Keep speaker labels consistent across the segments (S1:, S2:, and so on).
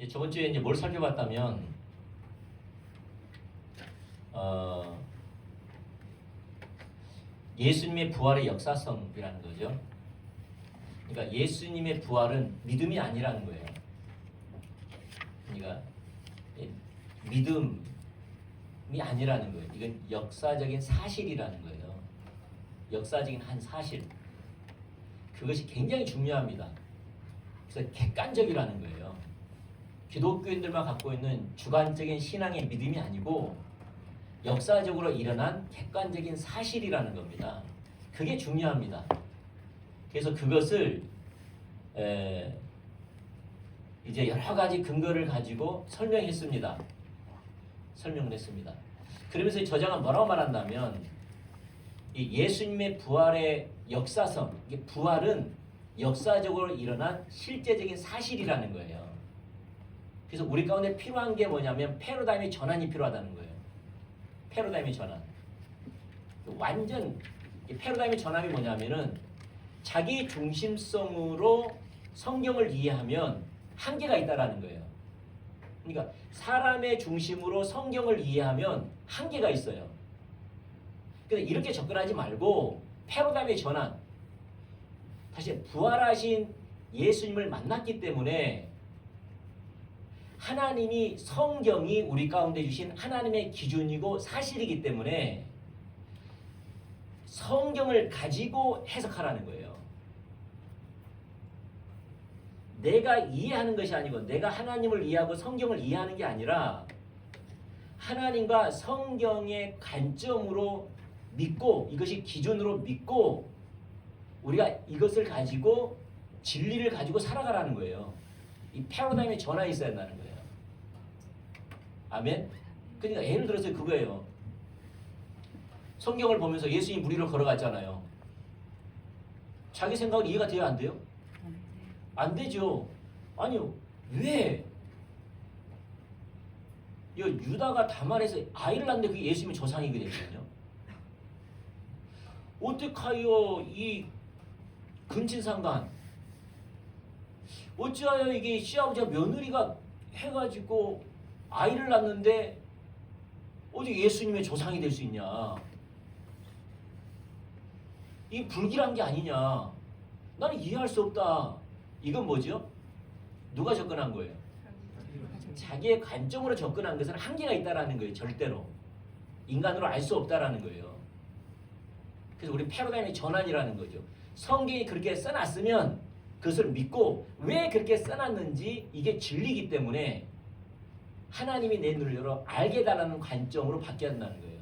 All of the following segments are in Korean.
S1: 저번 주에 이제 뭘 살펴봤다면 예수님의 부활의 역사성이라는 거죠. 그러니까 예수님의 부활은 믿음이 아니라는 거예요. 그러니까 믿음이 아니라는 거예요. 이건 역사적인 사실이라는 거예요. 역사적인 한 사실. 그것이 굉장히 중요합니다. 그래서 객관적이라는 거예요. 기독교인들만 갖고 있는 주관적인 신앙의 믿음이 아니고 역사적으로 일어난 객관적인 사실이라는 겁니다. 그게 중요합니다. 그래서 그것을 이제 여러 가지 근거를 가지고 설명했습니다. 설명을 했습니다. 그러면서 저자가 뭐라고 말한다면 이 예수님의 부활의 역사성, 이게 부활은 역사적으로 일어난 실제적인 사실이라는 거예요. 그래서 우리 가운데 필요한 게 뭐냐면 패러다임의 전환이 필요하다는 거예요. 패러다임의 전환. 완전 패러다임의 전환이 뭐냐면은 자기 중심성으로 성경을 이해하면 한계가 있다라는 거예요. 그러니까 사람의 중심으로 성경을 이해하면 한계가 있어요. 근데 이렇게 접근하지 말고 패러다임의 전환. 다시 부활하신 예수님을 만났기 때문에 하나님이 성경이 우리 가운데 주신 하나님의 기준이고 사실이기 때문에 성경을 가지고 해석하라는 거예요. 내가 이해하는 것이 아니고 내가 하나님을 이해하고 성경을 이해하는 게 아니라 하나님과 성경의 관점으로 믿고 이것이 기준으로 믿고 우리가 이것을 가지고 진리를 가지고 살아가라는 거예요. 이 패러다임의 전환이 있어야 한다는 거예요. 아멘? 그러니까 예를 들어서 그거예요. 성경을 보면서 예수님이 물 위로 걸어갔잖아요. 자기 생각은 이해가 돼요? 안 돼요? 안 되죠. 아니요. 왜? 유다가 다말에서 아이를 낳는데 그게 예수님의 조상이게 됐거든요. 어떡하여 이 근친상간 어찌하여 이게 시아버지와 며느리가 해가지고 아이를 낳는데 어떻게 예수님의 조상이 될 수 있냐. 이 불길한 게 아니냐. 나는 이해할 수 없다. 이건 뭐죠? 누가 접근한 거예요? 자기의 관점으로 접근한 것은 한계가 있다라는 거예요. 절대로. 인간으로 알 수 없다라는 거예요. 그래서 우리 패러다임의 전환이라는 거죠. 성경이 그렇게 써놨으면 그것을 믿고 왜 그렇게 써놨는지 이게 진리이기 때문에 하나님이 내 눈을 열어 알게 해달라는 관점으로 바뀌어야 한다는 거예요.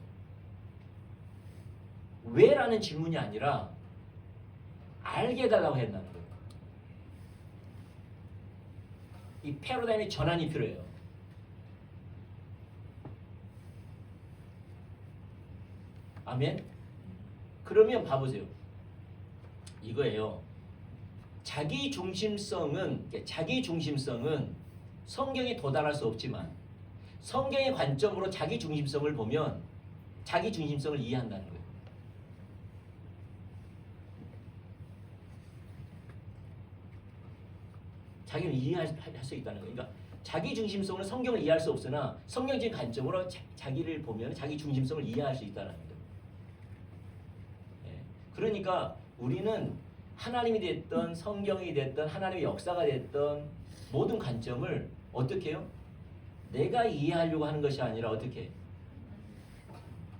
S1: 왜라는 질문이 아니라 알게 해달라고 한다는 거예요. 이 패러다임의 전환이 필요해요. 아멘? 그러면 봐보세요. 이거예요. 자기 중심성은 성경에 도달할 수 없지만 성경의 관점으로 자기 중심성을 보면 자기 중심성을 이해한다는 거예요. 자기는 이해할 수 있다는 거예요. 그러니까 자기 중심성으로 성경을 이해할 수 없으나 성경적인 관점으로 자기를 보면 자기 중심성을 이해할 수 있다는 거예요. 그러니까 우리는 하나님이 됐던 성경이 됐던 하나님의 역사가 됐던 모든 관점을 어떻게 해요? 내가 이해하려고 하는 것이 아니라 어떻게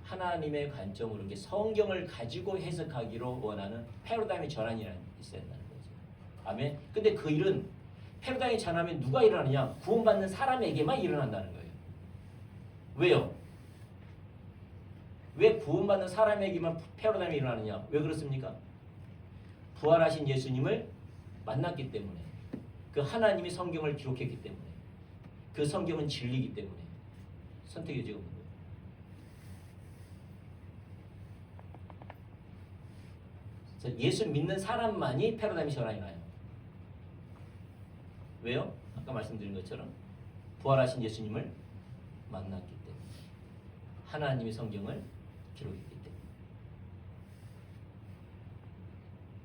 S1: 하나님의 관점으로 이렇게 성경을 가지고 해석하기로 원하는 패러다임의 전환이라는 게 있어야 한다는 거죠. 아멘. 근데 그 일은 패러다임이 전환하면 누가 일어나느냐? 구원받는 사람에게만 일어난다는 거예요. 왜요? 왜 구원받는 사람에게만 패러다임이 일어나느냐? 왜 그렇습니까? 부활하신 예수님을 만났기 때문에 그 하나님이 성경을 기록했기 때문에 그 성경은 진리이기 때문에 선택의 여지가 없는 거예요. 그래서 예수 믿는 사람만이 패러다임이 전환이 나요. 왜요? 아까 말씀드린 것처럼 부활하신 예수님을 만났기 때문에 하나님이 성경을 기록했기 때문에.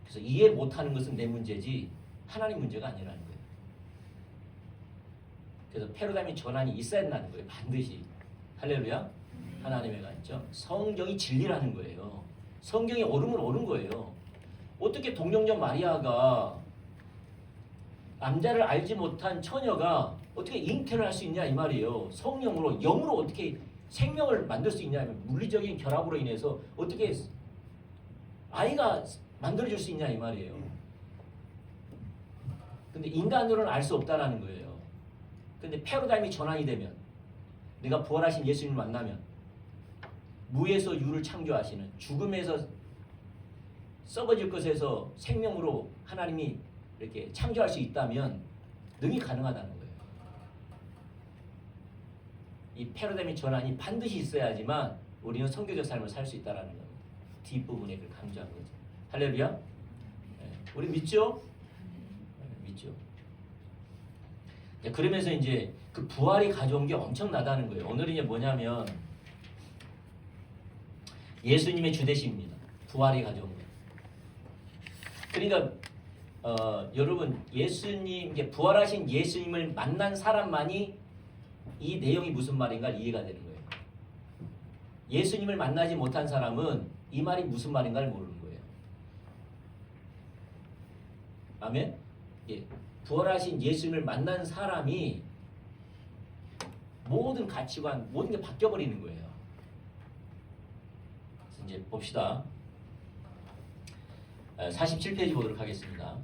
S1: 그래서 이해 못하는 것은 내 문제지 하나님 문제가 아니라는 거예요. 그래서 패러다임의 전환이 있어야 된다는 거예요. 반드시. 할렐루야. 하나님의 관점. 성경이 진리라는 거예요. 성경이 옳음을 옳은 거예요. 어떻게 동정녀 마리아가 남자를 알지 못한 처녀가 어떻게 잉태를 할 수 있냐 이 말이에요. 성령으로 영으로 어떻게 생명을 만들 수 있냐, 물리적인 결합으로 인해서 어떻게 아이가 만들어질 수 있냐 이 말이에요. 근데 인간으로는 알 수 없다라는 거예요. 근데 패러다임이 전환이 되면, 내가 부활하신 예수님을 만나면, 무에서 유를 창조하시는, 죽음에서 썩어질 것에서 생명으로 하나님이 이렇게 창조할 수 있다면 능히 가능하다는 거예요. 이 패러다임의 전환이 반드시 있어야지만 우리는 성교적 삶을 살 수 있다는 겁니다. 뒷부분에 그걸 강조한 거죠. 할렐루야. 네. 우리 믿죠? 네, 믿죠. 네, 그러면서 이제 그 부활이 가져온 게 엄청나다는 거예요. 오늘은 이제 뭐냐면 예수님의 주대심입니다. 부활이 가져온 거예요. 그러니까 여러분, 예수님, 이제 부활하신 예수님을 만난 사람만이 이 내용이 무슨 말인가 이해가 되는 거예요. 예수님을 만나지 못한 사람은 이 말이 무슨 말인가를 모르는 거예요. 아멘? 예. 부활하신 예수님을 만난 사람이 모든 가치관, 모든 게 바뀌어버리는 거예요. 이제 봅시다. 47페이지 보도록 하겠습니다.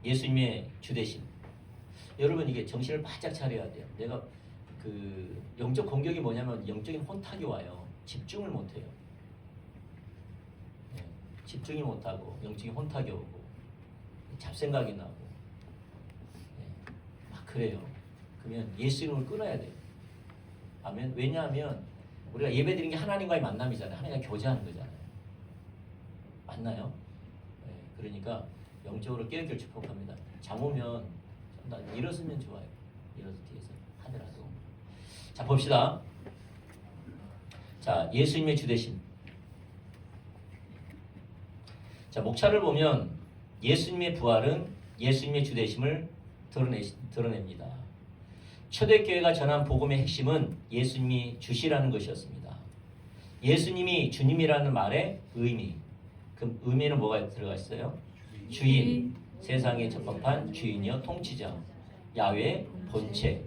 S1: 예수님의 주대심. 여러분, 이게 정신을 바짝 차려야 돼요. 내가 그 영적 공격이 뭐냐면 영적인 혼탁이 와요. 집중을 못해요. 네, 집중이 못하고 영적인 혼탁이 오고 잡생각이 나고 막 그래요. 그러면 예수님을 끊어야 돼요. 아멘. 왜냐하면 우리가 예배드리는 게 하나님과의 만남이잖아요. 하나님과 교제하는 거잖아요. 맞나요? 네, 그러니까 영적으로 깨어있길 축복합니다. 잠 오면 일어서면 좋아요. 일어서 뒤에서 하더라도. 자, 봅시다. 자, 예수님의 주대심. 자, 목차를 보면 예수님의 부활은 예수님의 주대심을 드러냅니다. 초대교회가 전한 복음의 핵심은 예수님이 주시라는 것이었습니다. 예수님이 주님이라는 말의 의미, 그 의미는 뭐가 들어가 있어요? 주인, 세상의 적법한 주인이여 통치자, 야훼 본체,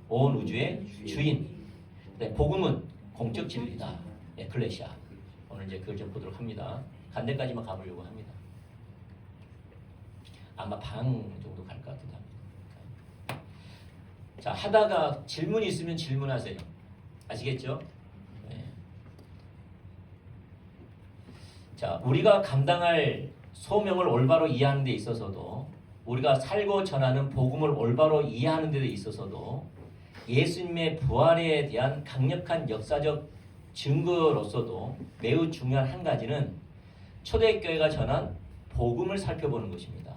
S1: 온 우주의 주인. 네, 복음은 공적 진리다. 에클레시아. 오늘 이제 그걸 좀 보도록 합니다. 간대까지만 가보려고 합니다. 아마 방 정도 갈 것 같기도 합니다. 자, 하다가 질문이 있으면 질문하세요. 아시겠죠? 네. 자, 우리가 감당할 소명을 올바로 이해하는 데 있어서도, 우리가 살고 전하는 복음을 올바로 이해하는 데 있어서도 예수님의 부활에 대한 강력한 역사적 증거로서도 매우 중요한 한 가지는 초대교회가 전한 복음을 살펴보는 것입니다.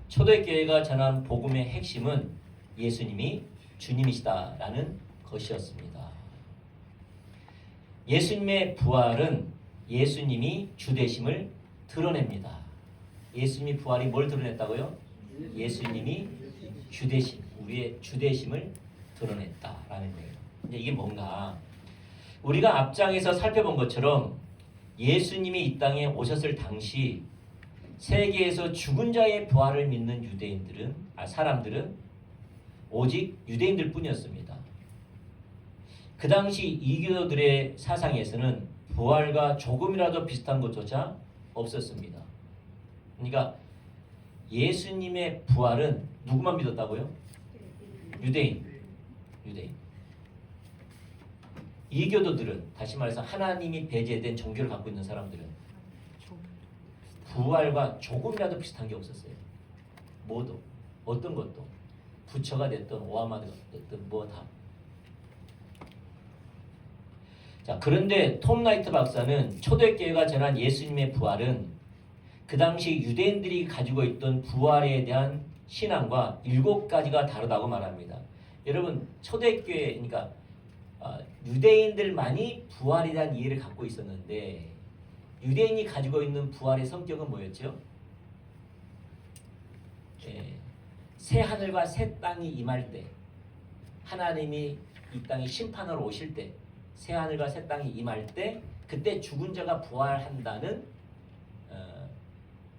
S1: 초대교회가 전한 복음의 핵심은 예수님이 주님이시다라는 것이었습니다. 예수님의 부활은 예수님이 주되심을 드러냅니다. 예수님이 부활이 뭘 드러냈다고요? 예수님이 주되심, 우리의 주되심을 드러냈다라는 거예요. 이제 이게 뭔가, 우리가 앞장에서 살펴본 것처럼 예수님이 이 땅에 오셨을 당시 세계에서 죽은 자의 부활을 믿는 사람들은 오직 유대인들 뿐이었습니다. 그 당시 이교도들의 사상에서는 부활과 조금이라도 비슷한 것조차 없었습니다. 그러니까 예수님의 부활은 누구만 믿었다고요? 유대인. 이교도들은, 다시 말해서 하나님이 배제된 종교를 갖고 있는 사람들은 부활과 조금이라도 비슷한 게 없었어요. 뭐도, 어떤 것도, 부처가 됐든 오하마드가 됐든 뭐 다. 자, 그런데 톰 라이트 박사는 초대교회가 전한 예수님의 부활은 그 당시 유대인들이 가지고 있던 부활에 대한 신앙과 7가지가 다르다고 말합니다. 여러분, 초대교회, 그러니까 유대인들만이 부활에 대한 이해를 갖고 있었는데, 유대인이 가지고 있는 부활의 성격은 뭐였죠? 새 하늘과 새 땅이 임할 때, 하나님이 이 땅에 심판하러 오실 때, 새 하늘과 새 땅이 임할 때, 그때 죽은 자가 부활한다는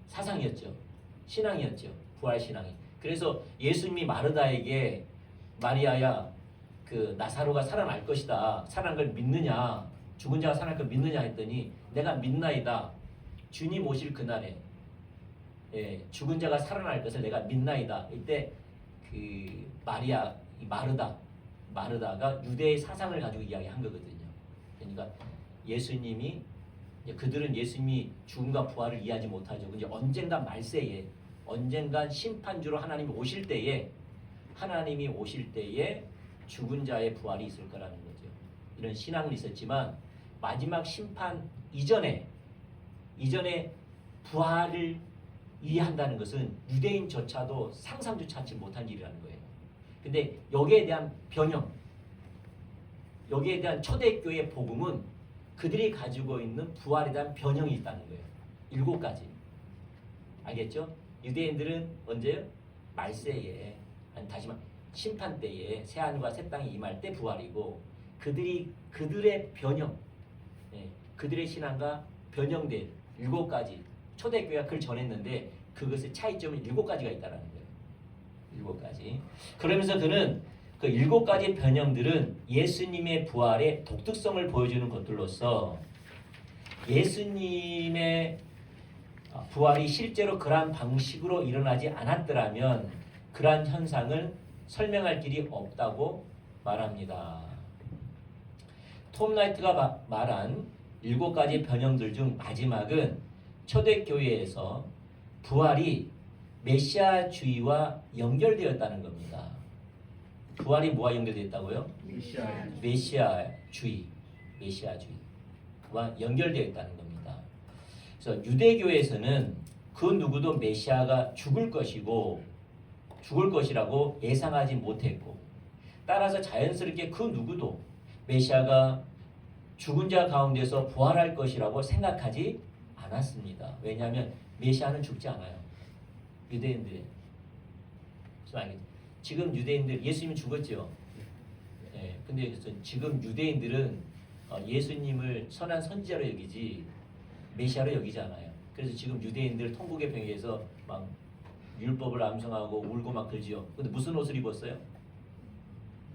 S1: 사상이었죠. 신앙이었죠. 부활 신앙이. 그래서 예수님이 마르다에게 마리아야 그 나사로가 살아날 것이다. 살아난 걸 믿느냐? 죽은 자가 살아날 걸 믿느냐 했더니 내가 믿나이다. 주님 오실 그날에 죽은 자가 살아날 것을 내가 믿나이다. 이때 그 마르다가 유대의 사상을 가지고 이야기한 거거든요. 그러니까 예수님이 그들은 예수님이 죽음과 부활을 이해하지 못하죠. 근데 언젠가 말세에 언젠가 심판주로 하나님이 오실 때에 죽은 자의 부활이 있을 거라는 거죠. 이런 신앙은 있었지만 마지막 심판 이전에 부활을 이해한다는 것은 유대인조차도 상상조차 하지 못한 일이라는 거예요. 근데 여기에 대한 변형, 여기에 대한 초대교회 복음은 그들이 가지고 있는 부활에 대한 변형이 있다는 거예요. 7가지. 알겠죠? 유대인들은 언제요? 말세에, 아니 다시 말 심판 때에 새 하늘과 새 땅이 임할 때 부활이고, 그들의 변형, 그들의 신앙과 변형된 7가지. 초대교회가 그걸 전했는데 그것의 차이점은 7가지가 있다는 거예요. 7가지. 그러면서 그는 그 7가지 변형들은 예수님의 부활의 독특성을 보여주는 것들로서 예수님의 부활이 실제로 그러한 방식으로 일어나지 않았더라면 그러한 현상을 설명할 길이 없다고 말합니다. 톰 라이트가 말한 7가지 변형들 중 마지막은 초대교회에서 부활이 메시아주의와 연결되었다는 겁니다. 부활이 뭐와 연결되었다고요? 메시아주의와 연결되어 있다는 겁니다. 그래서 유대교에서는 그 누구도 메시아가 죽을 것이라고 예상하지 못했고, 따라서 자연스럽게 그 누구도 메시아가 죽은 자 가운데서 부활할 것이라고 생각하지 않았습니다. 왜냐하면 메시아는 죽지 않아요. 유대인들이. 지금 유대인들 예수님은 죽었죠. 근데 지금 유대인들은 예수님을 선한 선지자로 여기지 메시아로 여기지 않아요. 그래서 지금 유대인들 통곡의 병에서 막 율법을 암송하고 울고 막 그러지요. 근데 무슨 옷을 입었어요?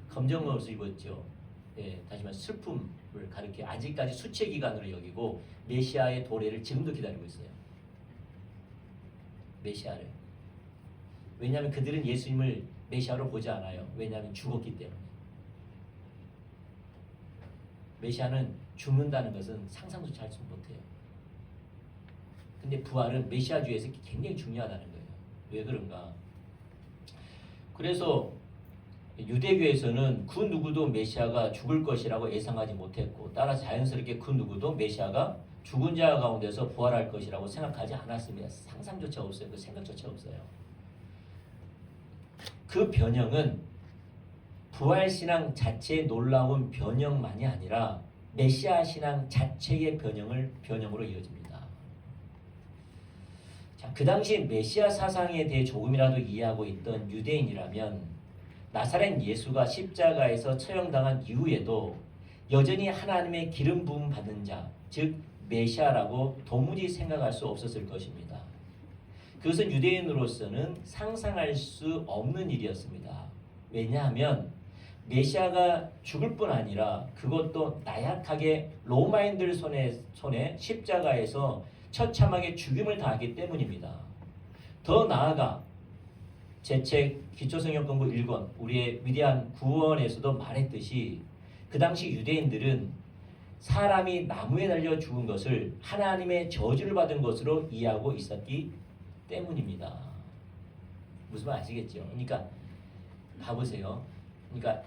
S1: 검정 옷을 입었죠. 다시 말해 슬픔을 가리켜 아직까지 수치 기간으로 여기고 메시아의 도래를 지금도 기다리고 있어요. 메시아를. 왜냐하면 그들은 예수님을 메시아로 보지 않아요. 왜냐하면 죽었기 때문에. 메시아는 죽는다는 것은 상상조차 할 수 못해요. 근데 부활은 메시아주의에서 굉장히 중요하다는 거예요. 왜 그런가? 그래서 유대교에서는 그 누구도 메시아가 죽을 것이라고 예상하지 못했고, 따라 자연스럽게 그 누구도 메시아가 죽은 자 가운데서 부활할 것이라고 생각하지 않았습니다. 상상조차 없어요. 그 생각조차 없어요. 그 변형은 부활신앙 자체의 놀라운 변형만이 아니라 메시아 신앙 자체의 변형으로 이어집니다. 자, 그 당시 메시아 사상에 대해 조금이라도 이해하고 있던 유대인이라면 나사렛 예수가 십자가에서 처형당한 이후에도 여전히 하나님의 기름 부음 받는 자, 즉 메시아라고 도무지 생각할 수 없었을 것입니다. 그것은 유대인으로서는 상상할 수 없는 일이었습니다. 왜냐하면 메시아가 죽을 뿐 아니라 그것도 나약하게 로마인들 손에 십자가에서 처참하게 죽임을 당하기 때문입니다. 더 나아가 제 책 기초성경 공부 1권 우리의 위대한 구원에서도 말했듯이 그 당시 유대인들은 사람이 나무에 달려 죽은 것을 하나님의 저주를 받은 것으로 이해하고 있었기 때문입니다. 무슨 말 아시겠죠? 그러니까 봐보세요. 그러니까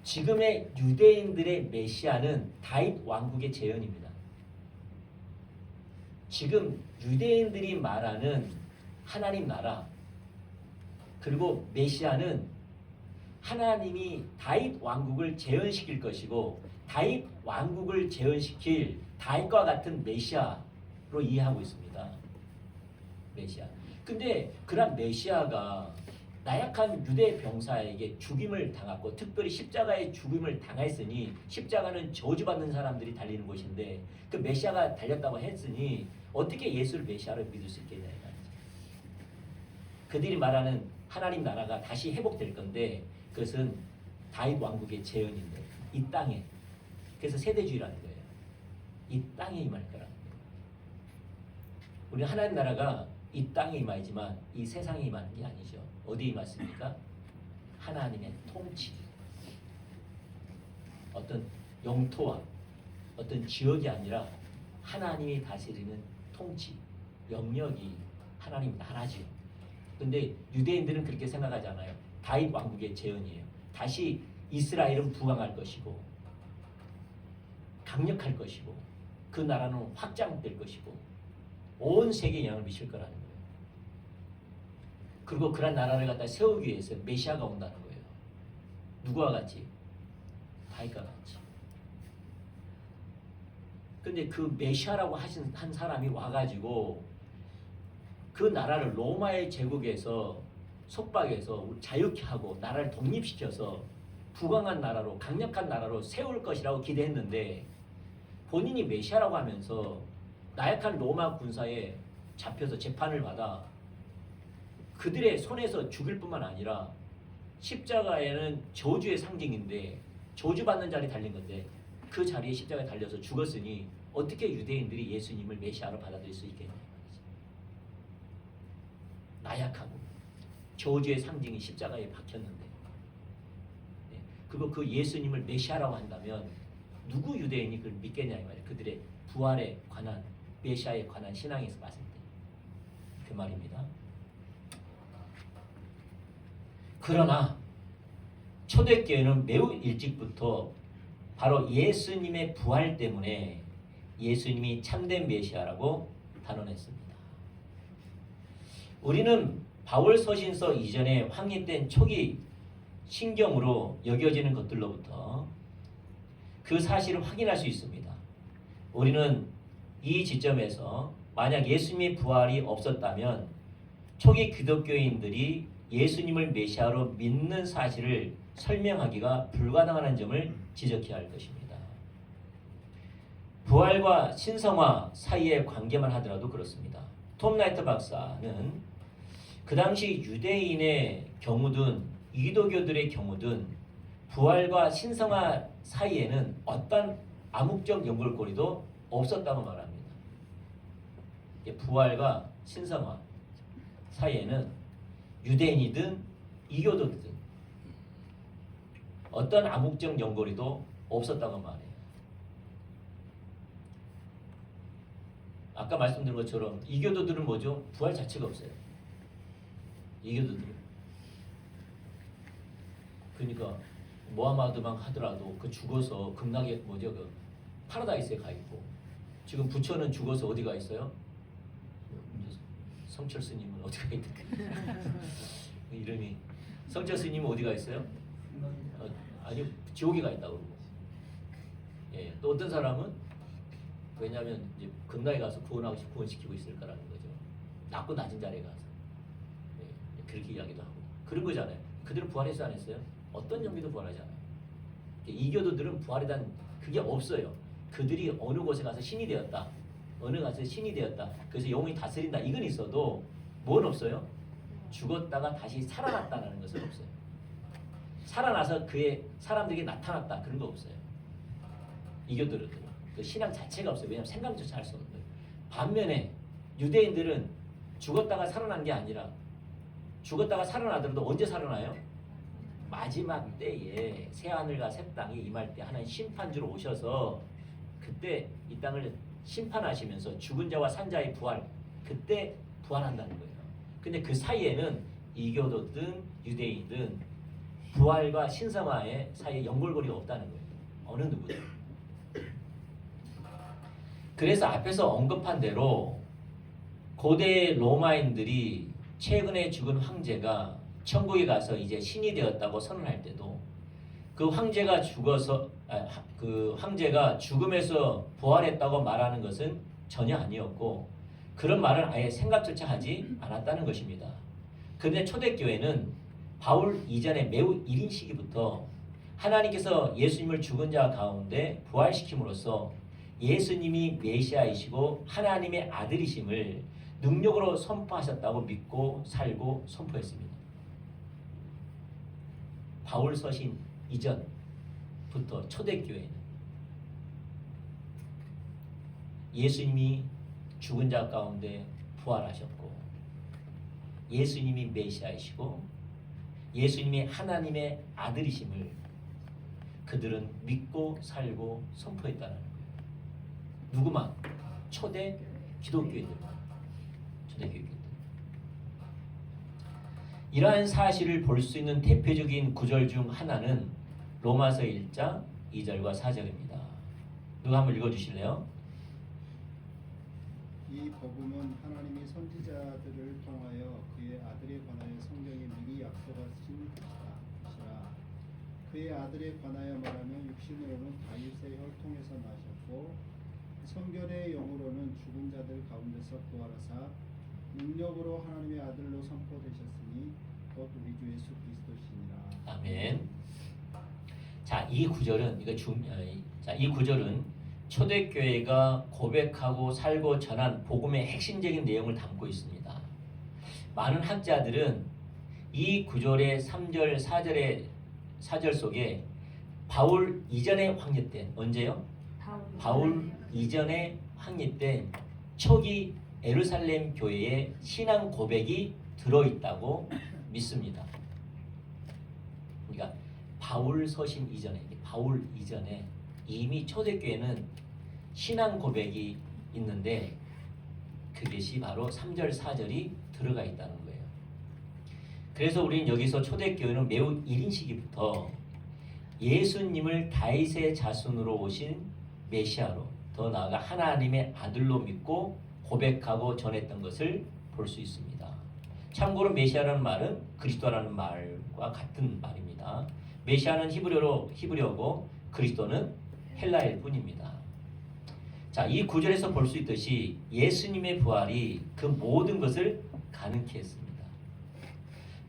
S1: 지금의 유대인들의 메시아는 다윗 왕국의 재현입니다. 지금 유대인들이 말하는 하나님 나라 그리고 메시아는 하나님이 다윗 왕국을 재현시킬 것이고 다윗 왕국을 재현시킬 다윗과 같은 메시아로 이해하고 있습니다. 메시아. 근데 그런 메시아가 나약한 유대 병사에게 죽임을 당했고 특별히 십자가의 죽임을 당했으니 십자가는 저주받는 사람들이 달리는 곳인데 그 메시아가 달렸다고 했으니 어떻게 예수를 메시아로 믿을 수 있겠냐 이 말이죠. 그들이 말하는 하나님 나라가 다시 회복될 건데 그것은 다윗 왕국의 재현인데 이 땅에 그래서 세대주의라는 거예요. 이 땅에 임할 거라는 거예요. 우리 하나님 나라가 이 땅에 임하지만 이 세상에 임하는 게 아니죠. 어디에 임했습니까? 하나님의 통치. 어떤 영토와 어떤 지역이 아니라 하나님이 다스리는 통치, 영역이 하나님 나라죠. 근데 유대인들은 그렇게 생각하잖아요. 다윗 왕국의 재현이에요. 다시 이스라엘은 부강할 것이고 강력할 것이고 그 나라는 확장될 것이고 온 세계에 영향을 미칠 거라는 거예요. 그리고 그런 나라를 갖다 세우기 위해서 메시아가 온다는 거예요. 누구와 같이? 다윗과 같이. 근데 그 메시아라고 한 사람이 와가지고 그 나라를 로마의 제국에서 속박해서 자유케 하고 나라를 독립시켜서 부강한 나라로 강력한 나라로 세울 것이라고 기대했는데 본인이 메시아라고 하면서 나약한 로마 군사에 잡혀서 재판을 받아 그들의 손에서 죽일 뿐만 아니라 십자가에는 저주의 상징인데 저주받는 자리에 달린 건데 그 자리에 십자가에 달려서 죽었으니 어떻게 유대인들이 예수님을 메시아로 받아들일 수 있겠냐 말이죠. 나약하고 저주의 상징이 십자가에 박혔는데 그리고 그 예수님을 메시아라고 한다면 누구 유대인이 그걸 믿겠냐 이 말이에요. 그들의 부활에 관한 메시아에 관한 신앙에서 봤을 때 그 말입니다. 그러나 초대교회는 매우 일찍부터 바로 예수님의 부활 때문에 예수님이 참된 메시아라고 단언했습니다. 우리는 바울 서신서 이전에 확립된 초기 신경으로 여겨지는 것들로부터 그 사실을 확인할 수 있습니다. 우리는 이 지점에서 만약 예수님의 부활이 없었다면 초기 기독교인들이 예수님을 메시아로 믿는 사실을 설명하기가 불가능한 점을 지적해야 할 것입니다. 부활과 신성화 사이의 관계만 하더라도 그렇습니다. 톰 라이트 박사는 그 당시 유대인의 경우든 이도교들의 경우든 부활과 신성화 사이에는 어떤 암묵적 연결고리도 없었다고 말합니다. 부활과 신성화 사이에는 유대인이든 이교도든 어떤 암묵적 연결고리도 없었다고 말해요. 아까 말씀드린 것처럼 이교도들은 뭐죠? 부활 자체가 없어요. 이교도들은. 그러니까 모하마드만 하더라도 그 죽어서 극락에 뭐죠? 그 파라다이스에 가 있고 지금 부처는 죽어서 어디 가 있어요? 성철 스님은 어디 가 있는가? 이름이 성철 스님은 어디 가 있어요? 아니요 지옥에 가 있다고 그러고. 예, 또 어떤 사람은 왜냐하면 이제 극락에 가서 구원시키고 있을 거라는 거죠. 낮고 낮은 자리에 가서 그렇게 이야기도 하고 그런 거잖아요. 그들은 부활했어 안 했어요? 어떤 영미도 부활하잖아요. 이교도들은 부활에 대한 그게 없어요. 그들이 어느 곳에 가서 신이 되었다. 어느 곳에 신이 되었다. 그래서 영혼이 다스린다. 이건 있어도 뭔 없어요? 죽었다가 다시 살아났다는 것은 없어요. 살아나서 그의 사람들에게 나타났다. 그런 거 없어요. 이교도들은 그 신앙 자체가 없어요. 왜냐하면 생각조차 할 수 없는 거예요. 반면에 유대인들은 죽었다가 살아난 게 아니라 죽었다가 살아나더라도 언제 살아나요? 마지막 때에 새하늘과 새 땅이 임할 때 하나님 심판주로 오셔서 그때 이 땅을 심판하시면서 죽은 자와 산 자의 부활 그때 부활한다는 거예요. 근데 그 사이에는 이교도든 유대인이든 부활과 신성화의 사이에 연결고리가 없다는 거예요. 어느 누구든. 그래서 앞에서 언급한 대로 고대 로마인들이 최근에 죽은 황제가 천국에 가서 이제 신이 되었다고 선언할 때도 그 황제가 죽음에서 부활했다고 말하는 것은 전혀 아니었고 그런 말을 아예 생각조차 하지 않았다는 것입니다. 그런데 초대교회는 바울 이전에 매우 이른 시기부터 하나님께서 예수님을 죽은 자 가운데 부활시킴으로써 예수님이 메시아이시고 하나님의 아들이심을 능력으로 선포하셨다고 믿고 살고 선포했습니다. 바울 서신 이전부터 초대교회는 예수님이 죽은 자 가운데 부활하셨고 예수님이 메시아이시고 예수님이 하나님의 아들이심을 그들은 믿고 살고 선포했다는 거예요. 누구만? 초대 기독교인들만. 초대 기독교인들. 이러한 사실을 볼 수 있는 대표적인 구절 중 하나는 로마서 1장 2절과 4절입니다. 누가 한번 읽어주실래요?
S2: 이 복음은 하나님이 선지자들을 통하여 그의 아들에 관하여 성경에 미리 약속하신 것이라. 그의 아들에 관하여 말하면 육신으로는 다윗의 혈통에서 나셨고 성결의 영으로는 죽은 자들 가운데서 부활하사 능력으로 하나님의 아들로 선포되셨으니 곧 우리 주 예수 그리스도시니라.
S1: 아멘. 자, 이 구절은 이 구절은 초대교회가 고백하고 살고 전한 복음의 핵심적인 내용을 담고 있습니다. 많은 학자들은 이 구절의 3절, 4절 속에 바울 이전에 확립된 언제요? 바울 이전에 확립된 초기 예루살렘 교회의 신앙 고백이 들어있다고 믿습니다. 그러니까 바울 서신 이전에 이미 초대교회는 신앙 고백이 있는데 그것이 바로 3절 4절이 들어가 있다는 거예요. 그래서 우리는 여기서 초대교회는 매우 이른 시기부터 예수님을 다윗의 자손으로 오신 메시아로, 더 나아가 하나님의 아들로 믿고 고백하고 전했던 것을 볼 수 있습니다. 참고로 메시아라는 말은 그리스도라는 말과 같은 말입니다. 메시아는 히브리어고 그리스도는 헬라어일 뿐입니다. 자, 이 구절에서 볼 수 있듯이 예수님의 부활이 그 모든 것을 가능케 했습니다.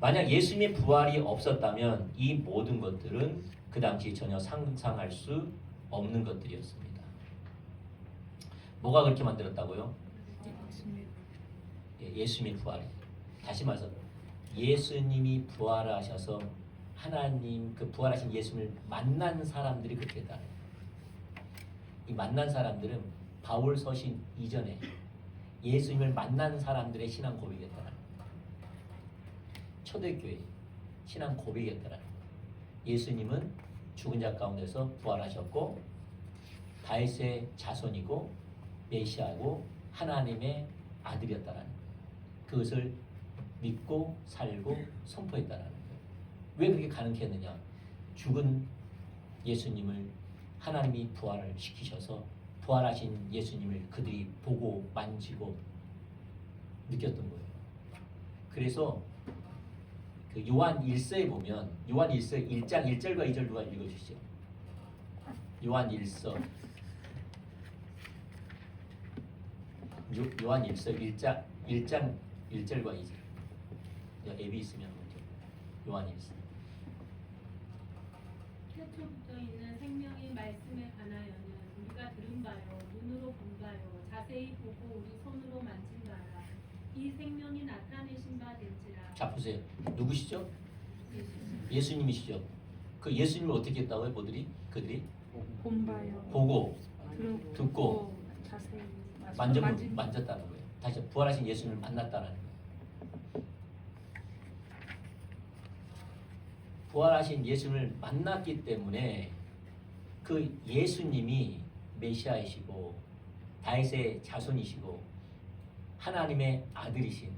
S1: 만약 예수님의 부활이 없었다면 이 모든 것들은 그 당시 전혀 상상할 수 없는 것들이었습니다. 뭐가 그렇게 만들었다고요? 예수님의 부활이. 다시 말해서 예수님이 부활하셔서 하나님 그 부활하신 예수님을 만난 사람들이 그렇게 했다. 이 만난 사람들은 바울 서신 이전에 예수님을 만난 사람들의 신앙 고백이었다. 초대교회 신앙 고백이었다. 예수님은 죽은 자 가운데서 부활하셨고 다윗의 자손이고 메시아고 하나님의 아들이었다는 거예요. 그것을 믿고 살고 선포했다는 거예요. 왜 그렇게 가능케 했느냐? 죽은 예수님을 하나님이 부활을 시키셔서 부활하신 예수님을 그들이 보고 만지고 느꼈던 거예요. 그래서 그 요한 1서에 보면 요한 1서 1장 1절과 2절 누가 읽어주시죠? 요한 1서 요한 1서 1장 1절과 2절. 앱이 있으면 먼저 요한 1서.
S3: 태초부터 있는 생명의 말씀에 관하여는 우리가 들은 바요, 눈으로 본 바요, 자세히 보고 우리 손으로 만진 바라. 이 생명이 나타내신 바 될지라.
S1: 자 보세요. 누구시죠? 예수님이시죠. 그 예수님을 어떻게 했다고요? 그들이
S4: 본바요.
S1: 보고
S4: 듣고 자세히
S1: 만졌다는 거예요. 다시 부활하신 예수님을 만났다는 거예요. 부활하신 예수님을 만났기 때문에 그 예수님이 메시아이시고 다윗의 자손이시고 하나님의 아들이신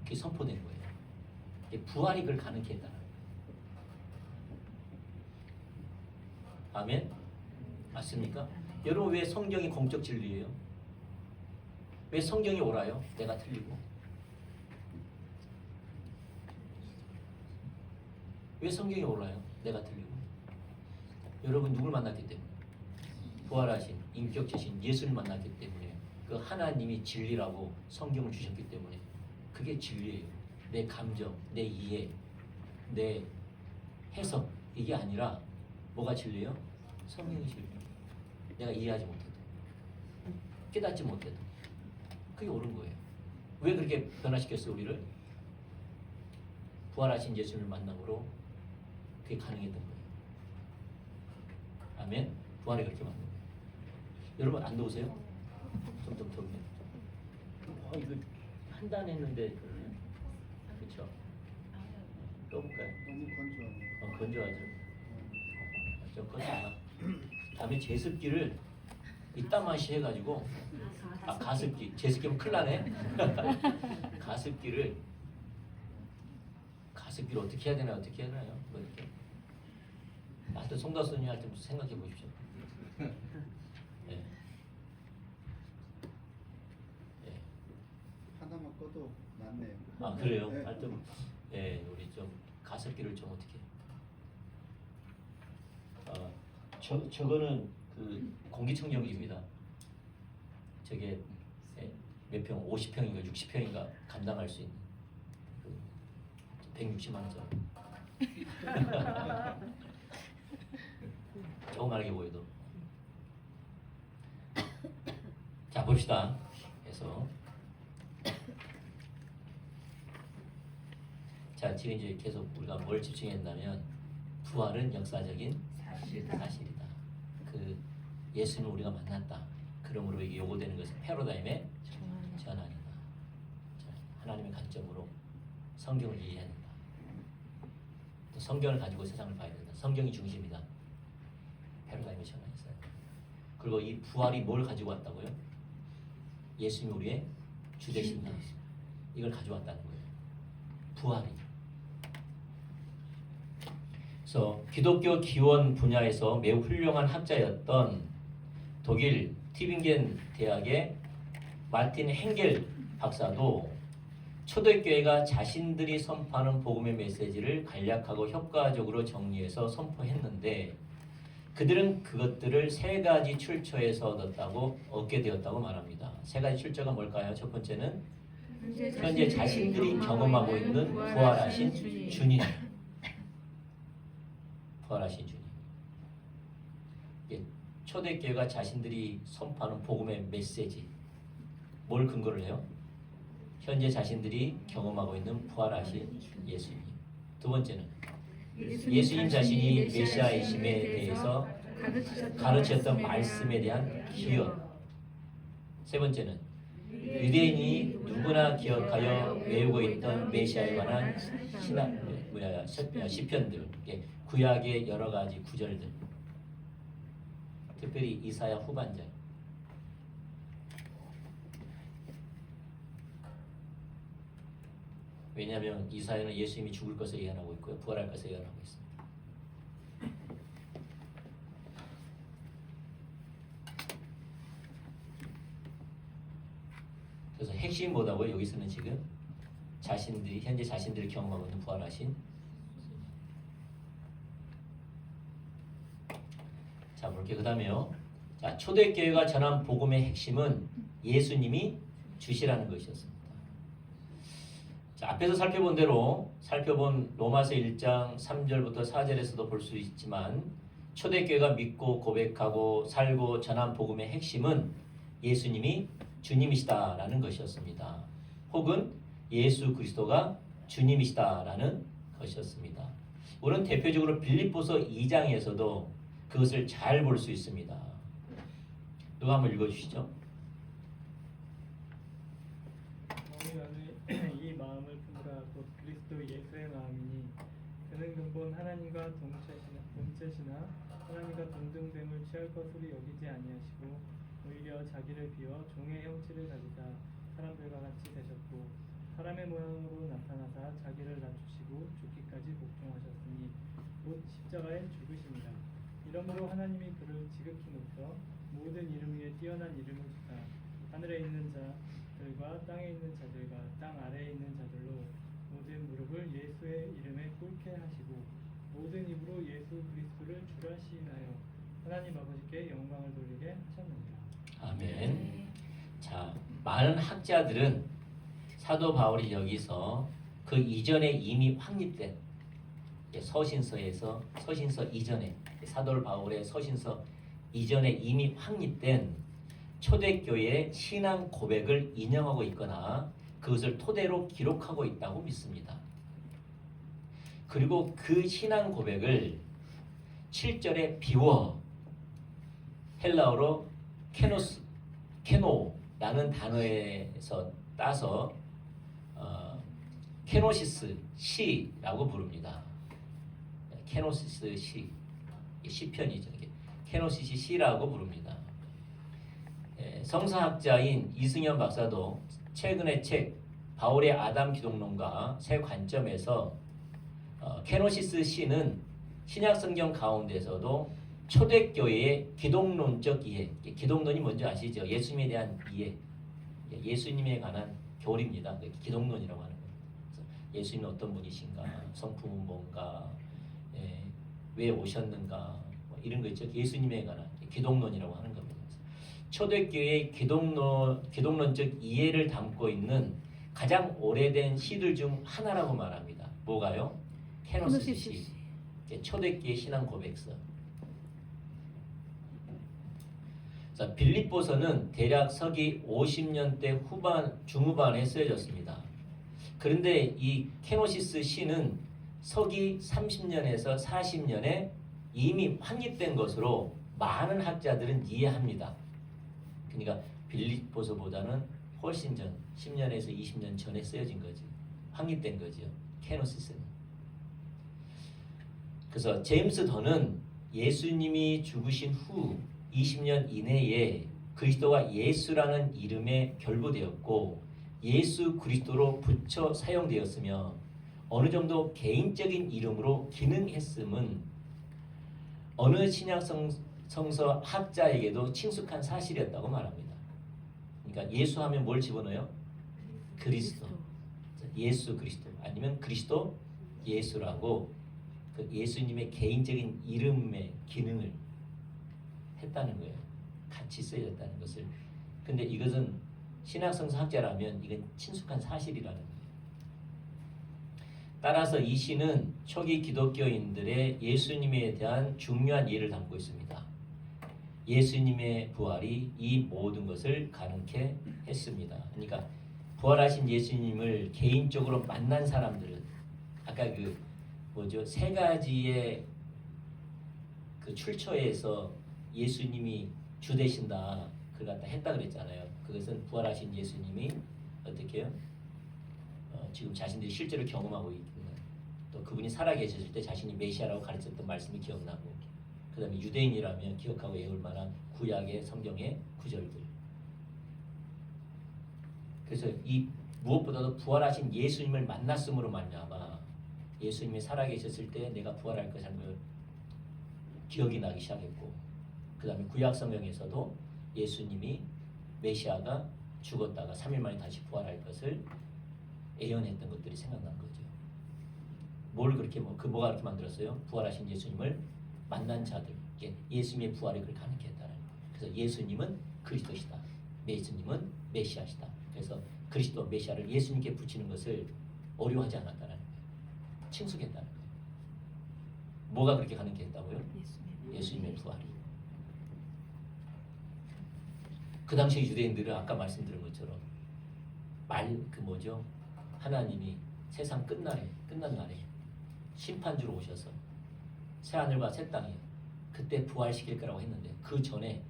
S1: 그게 선포된 거예요. 부활이 그걸 가능케 했다. 아멘? 맞습니까? 여러분 왜 성경이 공적 진리예요? 왜 성경이 옳아요? 내가 틀리고. 왜 성경이 옳아요? 내가 틀리고. 여러분 누굴 만났기 때문에? 부활하신 인격체신 예수를 만났기 때문에 그 하나님이 진리라고 성경을 주셨기 때문에 그게 진리예요. 내 감정, 내 이해, 내 해석 이게 아니라 뭐가 진리예요? 성령의 진리. 내가 이해하지 못해도 깨닫지 못해도 그게 옳은 거예요. 왜 그렇게 변화시켰어요 우리를? 부활하신 예수님을 만남으로 그게 가능했던 거예요. 아멘. 부활이 그렇게 만든 거예요. 여러분 안 더우세요? 좀 더우네요. 이거 한 단 했는데 그렇죠? 떠볼까요?
S2: 너무 건조하네요.
S1: 건조하죠. 좀 꺼지 않아. 다음에 제습기를 이따마시 해가지고 가습기 제습기면 큰일 나네. 가습기를 어떻게 해야 되나 어떻게 해야 되나요? 뭐 이렇게. 하여튼 송다순이한테 생각해 보십시오. 네. 네.
S2: 하나만 꺼도 낫네요.
S1: 아 그래요?
S2: 네.
S1: 하여튼 예, 우리 좀 가습기를 좀 어떻게? 저거는 그 공기청정기입니다. 저게 몇 평? 50평인가 60평인가 감당할 수 있는 그 160만 원짜리. 조그맣게 보여도. 자 봅시다. 그래서 자 지금 이제 계속 우리가 뭘 집중했냐면 부활은 역사적인 사실이다. 그 예수님을 우리가 만났다. 그러므로 이게 요구되는 것은 패러다임의 전환이다. 자, 하나님의 관점으로 성경을 이해해야 된다. 또 성경을 가지고 세상을 봐야 된다. 성경이 중심이다. 패러다임의 전환이 있어요. 그리고 이 부활이 뭘 가지고 왔다고요? 예수님이 우리의 주 되신다. 이걸 가져왔다는 거예요. 부활이. 그래서 기독교 기원 분야에서 매우 훌륭한 학자였던 독일 티빙겐 대학의 마틴 행겔 박사도 초대교회가 자신들이 선포하는 복음의 메시지를 간략하고 효과적으로 정리해서 선포했는데 그들은 그것들을 세 가지 출처에서 얻게 되었다고 말합니다. 세 가지 출처가 뭘까요? 첫 번째는 현재 자신들이 경험하고 있는 부활하신 주님. 부활하신 주님. 초대교회가 자신들이 선포하는 복음의 메시지 뭘 근거를 해요? 현재 자신들이 경험하고 있는 부활하신 예수님. 두 번째는 예수님 자신이 메시아이심에 대해서 가르쳤던 말씀에 대한 기억. 세 번째는 유대인이 누구나 기억하여 외우고 있던 메시아에 관한 시편들, 구약의 여러 가지 구절들, 특별히 이사야 후반절. 왜냐하면 이사야는 예수님이 죽을 것을 예언하고 있고요, 부활할 것을 예언하고 있습니다. 그래서 핵심이 뭐다고요? 여기서는 지금 현재 자신들이 경험하고 있는 부활하신. 자 볼게요. 그 다음에요. 자, 초대교회가 전한 복음의 핵심은 예수님이 주시라는 것이었습니다. 자, 앞에서 살펴본 로마서 1장 3절부터 4절에서도 볼 수 있지만 초대교회가 믿고 고백하고 살고 전한 복음의 핵심은 예수님이 주님이시다라는 것이었습니다. 혹은 예수 그리스도가 주님이시다라는 것이었습니다. 우리는 대표적으로 빌립보서 2장에서도 그것을 잘 볼 수 있습니다. 누가 한번 읽어주시죠.
S5: 이 마음을 품으라 곧 그리스도 예수의 마음이니 그는 근본 하나님과 동체시나 하나님과 동등됨을 취할 것으로 여기지 아니하시고 오히려 자기를 비워 종의 형체를 가지사 사람들과 같이 되셨고 사람의 모양으로 나타나사 자기를 낮추시고 죽기까지 복종하셨으니 곧 십자가에 죽으십니다. 이러므로 하나님이 그를 지극히 높여 모든 이름 위에 뛰어난 이름을 주사 하늘에 있는 자들과 땅에 있는 자들과 땅 아래에 있는 자들로 모든 무릎을 예수의 이름에 꿇게 하시고 모든 입으로 예수 그리스도를 주라 시인하여 하나님 아버지께 영광을 돌리게 하셨느니라.
S1: 아멘. 자, 많은 학자들은 사도 바울이 여기서 그 이전에 이미 확립된 서신서에서 서신서 이전에 사도 바울의 서신서 이전에 이미 확립된 초대교회의 신앙 고백을 인용하고 있거나 그것을 토대로 기록하고 있다고 믿습니다. 그리고 그 신앙 고백을 7절에 비워 헬라어로 케노라는 단어에서 따서 케노시스 시라고 부릅니다. 케노시스 시, 시편이죠. 케노시스 시라고 부릅니다. 성서학자인 이승현 박사도 최근의 책 바울의 아담 기독론과 새 관점에서 케노시스 시는 신약성경 가운데서도 초대교회의 기독론적 이해, 기독론이 뭔지 아시죠? 예수님에 대한 이해, 예수님에 관한 교리입니다. 기독론이라고 하는 거예요. 예수님은 어떤 분이신가, 성품은 뭔가, 왜 오셨는가, 뭐 이런 거 있죠. 예수님에 관한 기독론이라고 하는 겁니다. 초대교회의 기독론적 이해를 담고 있는 가장 오래된 시들 중 하나라고 말합니다. 뭐가요? 케노시스 시. 초대교회 신앙 고백서. 자, 빌립보서는 대략 서기 50년대 중후반에 쓰여졌습니다. 그런데 이 케노시스 시는 서기 30년에서 40년에 이미 확립된 것으로 많은 학자들은 이해합니다. 그러니까 빌립보서보다는 훨씬 전 10년에서 20년 전에 쓰여진 거지. 확립된 거죠. 케노시스는. 그래서 제임스 던은 예수님이 죽으신 후 20년 이내에 그리스도가 예수라는 이름에 결부되었고 예수 그리스도로 붙여 사용되었으며 어느 정도 개인적인 이름으로 기능했음은 어느 신약성서 학자에게도 친숙한 사실이었다고 말합니다. 그러니까 예수 하면 뭘 집어넣어요? 그리스도. 예수 그리스도 아니면 그리스도 예수라고 그 예수님의 개인적인 이름의 기능을 했다는 거예요. 같이 쓰여졌다는 것을. 근데 이것은 신약성서 학자라면 이건 친숙한 사실이라는 거예요. 따라서 이 시는 초기 기독교인들의 예수님에 대한 중요한 이해를 담고 있습니다. 예수님의 부활이 이 모든 것을 가능케 했습니다. 그러니까 부활하신 예수님을 개인적으로 만난 사람들은 아까 세 가지의 그 출처에서 예수님이 주 되신다 그걸 갖다 했다 그랬잖아요. 그것은 부활하신 예수님이 어떻게 해요? 지금 자신들이 실제로 경험하고 있는 또 그분이 살아계셨을 때 자신이 메시아라고 가르쳤던 말씀이 기억나고 그 다음에 유대인이라면 기억하고 외울 만한 구약의 성경의 구절들. 그래서 이 무엇보다도 부활하신 예수님을 만났음으로 말미암아 예수님이 살아계셨을 때 내가 부활할 것이라는 걸 기억이 나기 시작했고 그 다음에 구약 성경에서도 예수님이 메시아가 죽었다가 3일 만에 다시 부활할 것을 예언했던 것들이 생각난 거죠. 뭘 그렇게 뭐가 그렇게 만들었어요? 부활하신 예수님을 만난 자들, 예수님의 부활이 그걸 가능케 했다는 거예요. 그래서 예수님은 그리스도시다. 예수님은 메시아시다. 그래서 그리스도 메시아를 예수님께 붙이는 것을 어려워하지 않았다는 거예요. 친숙했다는 거예요. 뭐가 그렇게 가능케 했다고요? 예수님의 부활이. 그 당시 유대인들은 아까 말씀드린 것처럼 하나님이 세상 끝난 날에 심판주로 오셔서 새 하늘과 새 땅에 그때 부활시킬 거라고 했는데 그 전에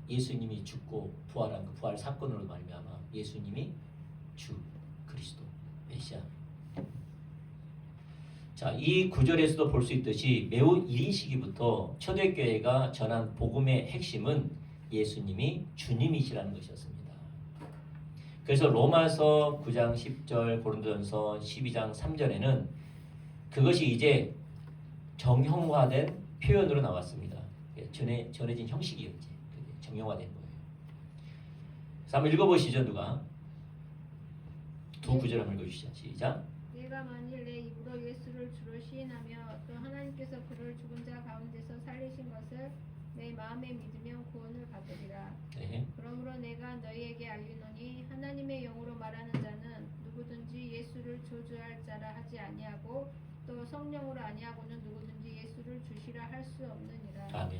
S1: 예수님이 죽고 부활한 그 부활 사건으로 말미암아 예수님이 주 그리스도 메시아. 자, 이 구절에서도 볼 수 있듯이 매우 이른 시기부터 초대교회가 전한 복음의 핵심은 예수님이 주님이시라는 것이었습니다. 그래서 로마서 9장 10절, 고린도전서 12장 3절에는 그것이 이제 정형화된 표현으로 나왔습니다. 전해진 형식이었지. 정형화된 거예요. 그래서 한번 읽어보시죠. 누가? 두 구절 한번 읽어주시죠. 시작.
S6: 내가 만일 내 입으로 예수를 주로 시인하며 또 하나님께서 그를 죽은 자 가운데서 살리신 것을 내 마음에 믿으면 구원을 받으리라.
S1: 네.
S6: 그러므로 내가 너희에게 알리노니 하나님의 영으로 말하는 자는 누구든지 예수를 저주할 자라 하지 아니하고 또 성령으로 아니하고는 누구든지 예수를 주시라 할 수 없느니라.
S1: 아멘.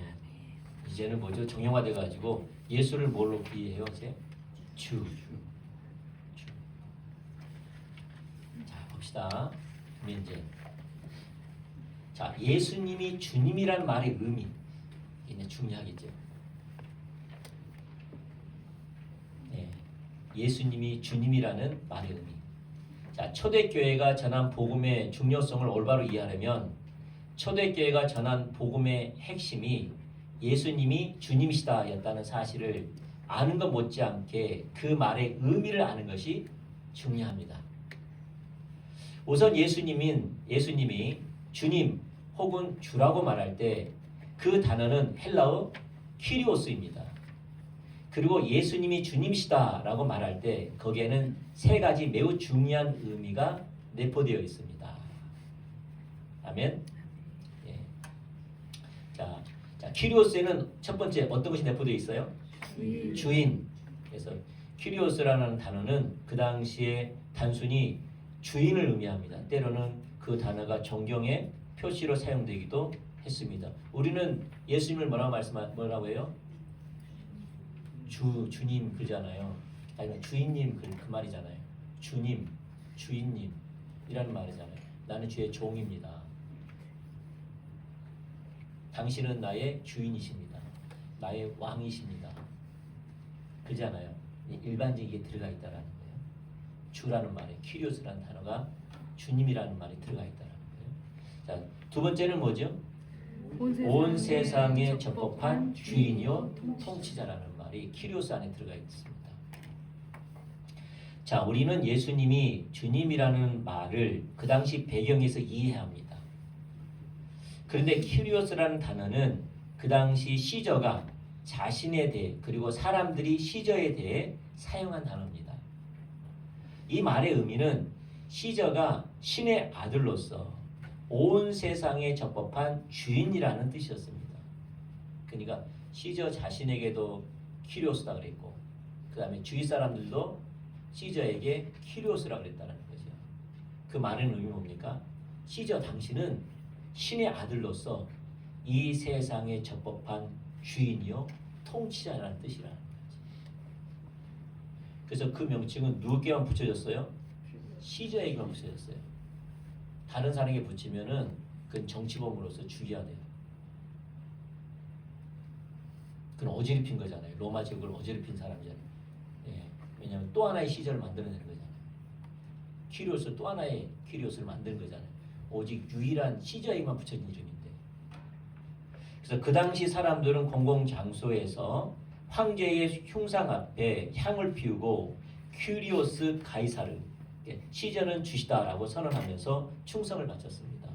S1: 이제는 뭐죠? 정형화돼 가지고 예수를 뭘로 비유해요? 이제 주. 자, 봅시다. 그러면 이제 자, 예수님이 주님이란 말의 의미 이게 중요하겠죠. 네, 예수님이 주님이라는 말의 의미. 자, 초대교회가 전한 복음의 중요성을 올바로 이해하려면 초대교회가 전한 복음의 핵심이 예수님이 주님이시다였다는 사실을 아는 것 못지않게 그 말의 의미를 아는 것이 중요합니다. 우선 예수님이 주님 혹은 주라고 말할 때 그 단어는 헬라어 키리오스입니다. 그리고 예수님이 주님이시다라고 말할 때 거기에는 세 가지 매우 중요한 의미가 내포되어 있습니다. 아멘. 예. 자, 키리오스에는 첫 번째 어떤 것이 내포되어 있어요? 주인. 그래서 키리오스라는 단어는 그 당시에 단순히 주인을 의미합니다. 때로는 그 단어가 정경의 표시로 사용되기도 했습니다. 우리는 예수님을 뭐라고 해요? 주님 그러잖아요. 아니 주인님 그 말이잖아요. 주님, 주인님 이라는 말이잖아요. 나는 주의 종입니다. 당신은 나의 주인이십니다. 나의 왕이십니다. 그잖아요. 일반적인 게 들어가 있다라는 거예요. 주라는 말에 키리오스라는 단어가 주님이라는 말이 들어가 있다라는 거예요. 자, 두 번째는 뭐죠? 온 세상에 적법한 주인이요 통치자라는 말이 키리오스 안에 들어가 있습니다. 자, 우리는 예수님이 주님이라는 말을 그 당시 배경에서 이해해야 합니다. 그런데 키리오스라는 단어는 그 당시 시저가 자신에 대해 그리고 사람들이 시저에 대해 사용한 단어입니다. 이 말의 의미는 시저가 신의 아들로서 온 세상에 적법한 주인이라는 뜻이었습니다. 그러니까 시저 자신에게도 키리오스다 그랬고 그 다음에 주위 사람들도 시저에게 키리오스라 그랬다는 거죠. 그 말은 의미 뭡니까? 시저 당신은 신의 아들로서 이 세상에 적법한 주인이요 통치자라는 뜻이라는 거지. 그래서 그 명칭은 누구에게만 붙여졌어요? 시저에게만 붙여졌어요. 다른 사람에게 붙이면은 그건 정치범으로서 죽여야 돼요. 그건 어지럽힌 거잖아요. 로마 제국을 어지럽힌 사람이잖아요. 예. 왜냐하면 또 하나의 시저를 만들어내는 거잖아요. 키리오스 또 하나의 키리오스를 만드는 거잖아요. 오직 유일한 시저에게만 붙여진 이름인데. 그래서 그 당시 사람들은 공공장소에서 황제의 흉상 앞에 향을 피우고 큐리오스 가이사르 시저는 주시다라고 선언하면서 충성을 바쳤습니다.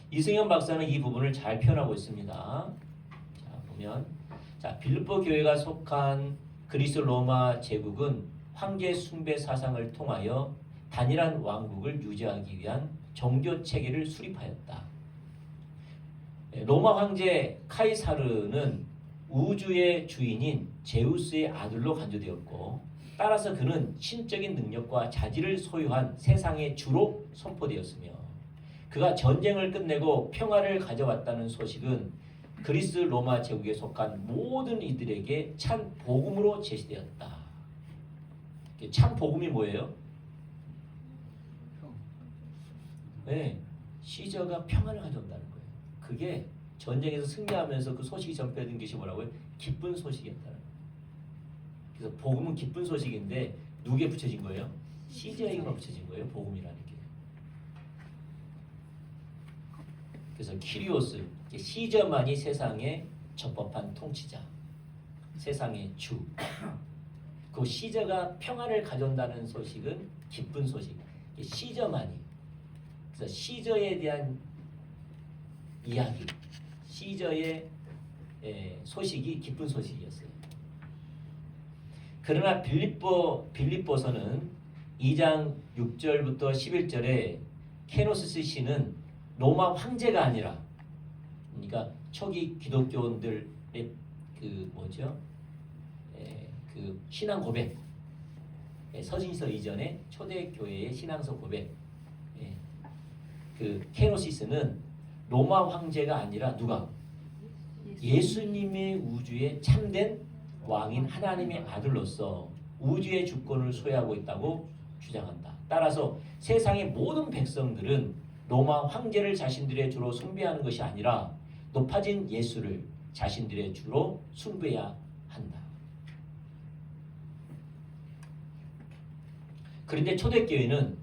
S1: 이승현 박사는 이 부분을 잘 표현하고 있습니다. 자, 보면 빌립보 교회가 속한 그리스 로마 제국은 황제 숭배 사상을 통하여 단일한 왕국을 유지하기 위한 종교 체계를 수립하였다. 로마 황제 카이사르는 우주의 주인인 제우스의 아들로 간주되었고 따라서 그는 신적인 능력과 자질을 소유한 세상의 주로 선포되었으며 그가 전쟁을 끝내고 평화를 가져왔다는 소식은 그리스 로마 제국에 속한 모든 이들에게 참 복음으로 제시되었다. 참 복음이 뭐예요? 네, 시저가 평화를 가져온다는 거예요. 그게 전쟁에서 승리하면서 그 소식이 전폐된 것이 뭐라고요? 기쁜 소식이었다는 거예요. 그래서 복음은 기쁜 소식인데 누구에 붙여진 거예요? 시저에게만 붙여진 거예요. 복음이라는 게. 그래서 키리오스, 시저만이 세상의 적법한 통치자, 세상의 주. 그 시저가 평화를 가져온다는 소식은 기쁜 소식. 시저만이. 그래서 시저에 대한 이야기, 시저의 소식이 기쁜 소식이었어요. 그러나 빌립보서는 2장 6절부터 11절에 케노스 씨는 로마 황제가 아니라, 그러니까 초기 기독교인들의 그 신앙 고백, 서신서 이전에 초대교회의 신앙서 고백. 그 케노시스는 로마 황제가 아니라 누가? 예수님의 우주의 참된 왕인 하나님의 아들로서 우주의 주권을 소유하고 있다고 주장한다. 따라서 세상의 모든 백성들은 로마 황제를 자신들의 주로 숭배하는 것이 아니라 높아진 예수를 자신들의 주로 숭배해야 한다. 그런데 초대교회는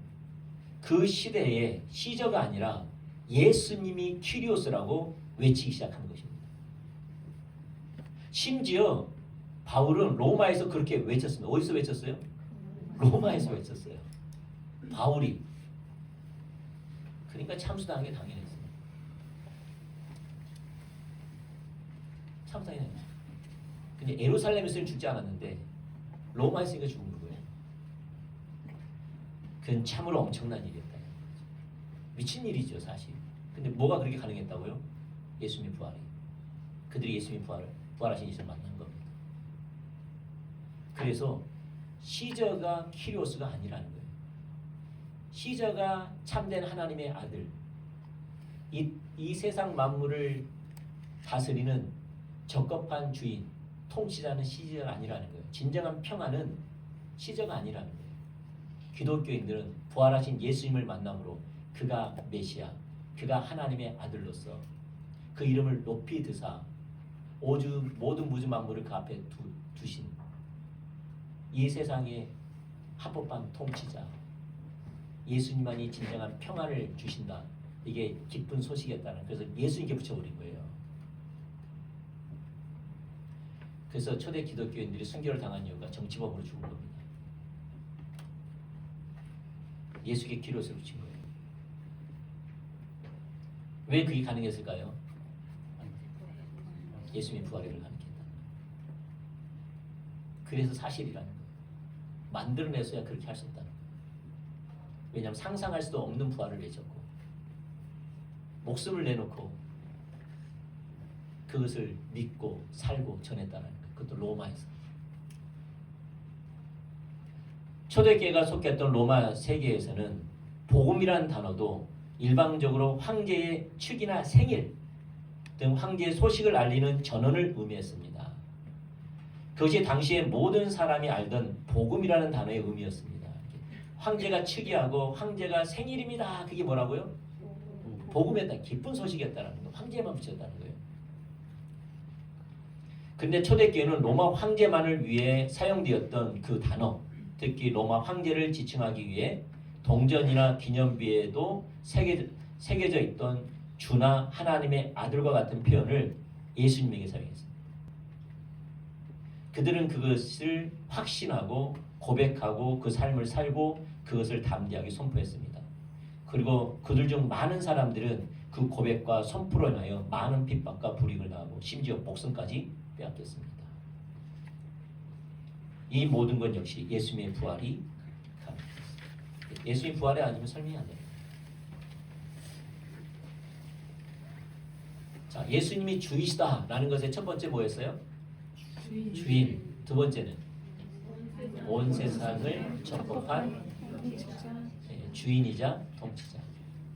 S1: 그 시대의 시저가 아니라 예수님이 키리오스라고 외치기 시작한 것입니다. 심지어 바울은 로마에서 그렇게 외쳤습니다. 어디서 외쳤어요? 로마에서 외쳤어요. 바울이. 그러니까 참수당한 게 당연했어요. 참수당했어요. 근데 예루살렘에서는 죽지 않았는데 로마에서니까 죽은 거예요. 그건 참으로 엄청난 일이었다. 미친 일이죠, 사실. 근데 뭐가 그렇게 가능했다고요? 예수님의 부활이. 그들이 예수님의 부활하신 예수를 만난 겁니다. 그래서 시저가 키리오스가 아니라는 거예요. 시저가 참된 하나님의 아들. 이 세상 만물을 다스리는 적법한 주인, 통치자는 시저가 아니라는 거예요. 진정한 평안은 시저가 아니라는 거예요. 기독교인들은 부활하신 예수님을 만남으로 그가 메시아, 그가 하나님의 아들로서 그 이름을 높이 드사 모든 무주 만물을 그 앞에 두신 이 세상의 합법한 통치자 예수님만이 진정한 평안을 주신다. 이게 기쁜 소식이었다는. 그래서 예수님께 붙여버린 거예요. 그래서 초대 기독교인들이 순교를 당한 이유가 정치범으로 죽은 겁니다. 예수께 키리오스를 붙인 거예요. 왜 그게 가능했을까요? 예수님의 부활을 가능했다. 그래서 사실이라는 거예요. 만들어내서야 그렇게 할 수 없다는 거예요. 왜냐하면 상상할 수도 없는 부활을 외쳤고 목숨을 내놓고 그것을 믿고 살고 전했다는 거예요. 그것도 로마에서. 초대교회가 속했던 로마 세계에서는 복음이라는 단어도 일방적으로 황제의 축이나 생일 등 황제의 소식을 알리는 전언을 의미했습니다. 그것이 당시에 모든 사람이 알던 복음이라는 단어의 의미였습니다. 황제가 축이하고 황제가 생일입니다. 그게 뭐라고요? 복음이었다. 기쁜 소식이었다는 거. 황제만 붙였다는 거예요. 근데 초대교회는 로마 황제만을 위해 사용되었던 그 단어, 특히 로마 황제를 지칭하기 위해 동전이나 기념비에도 새겨져 있던 주나 하나님의 아들과 같은 표현을 예수님에게 사용했습니다. 그들은 그것을 확신하고 고백하고 그 삶을 살고 그것을 담대하게 선포했습니다. 그리고 그들 중 많은 사람들은 그 고백과 선포로 인하여 많은 핍박과 불이익을 당하고 심지어 목숨까지 빼앗겼습니다. 이 모든 것 역시 예수님의 부활이 가능했습니다. 예수님 부활이 아니면 설명이 안 됩니다. 자, 예수님이 주이시다라는 것의 첫 번째 뭐였어요? 주인. 두 번째는 온 세상을 접복한 주인이자 통치자.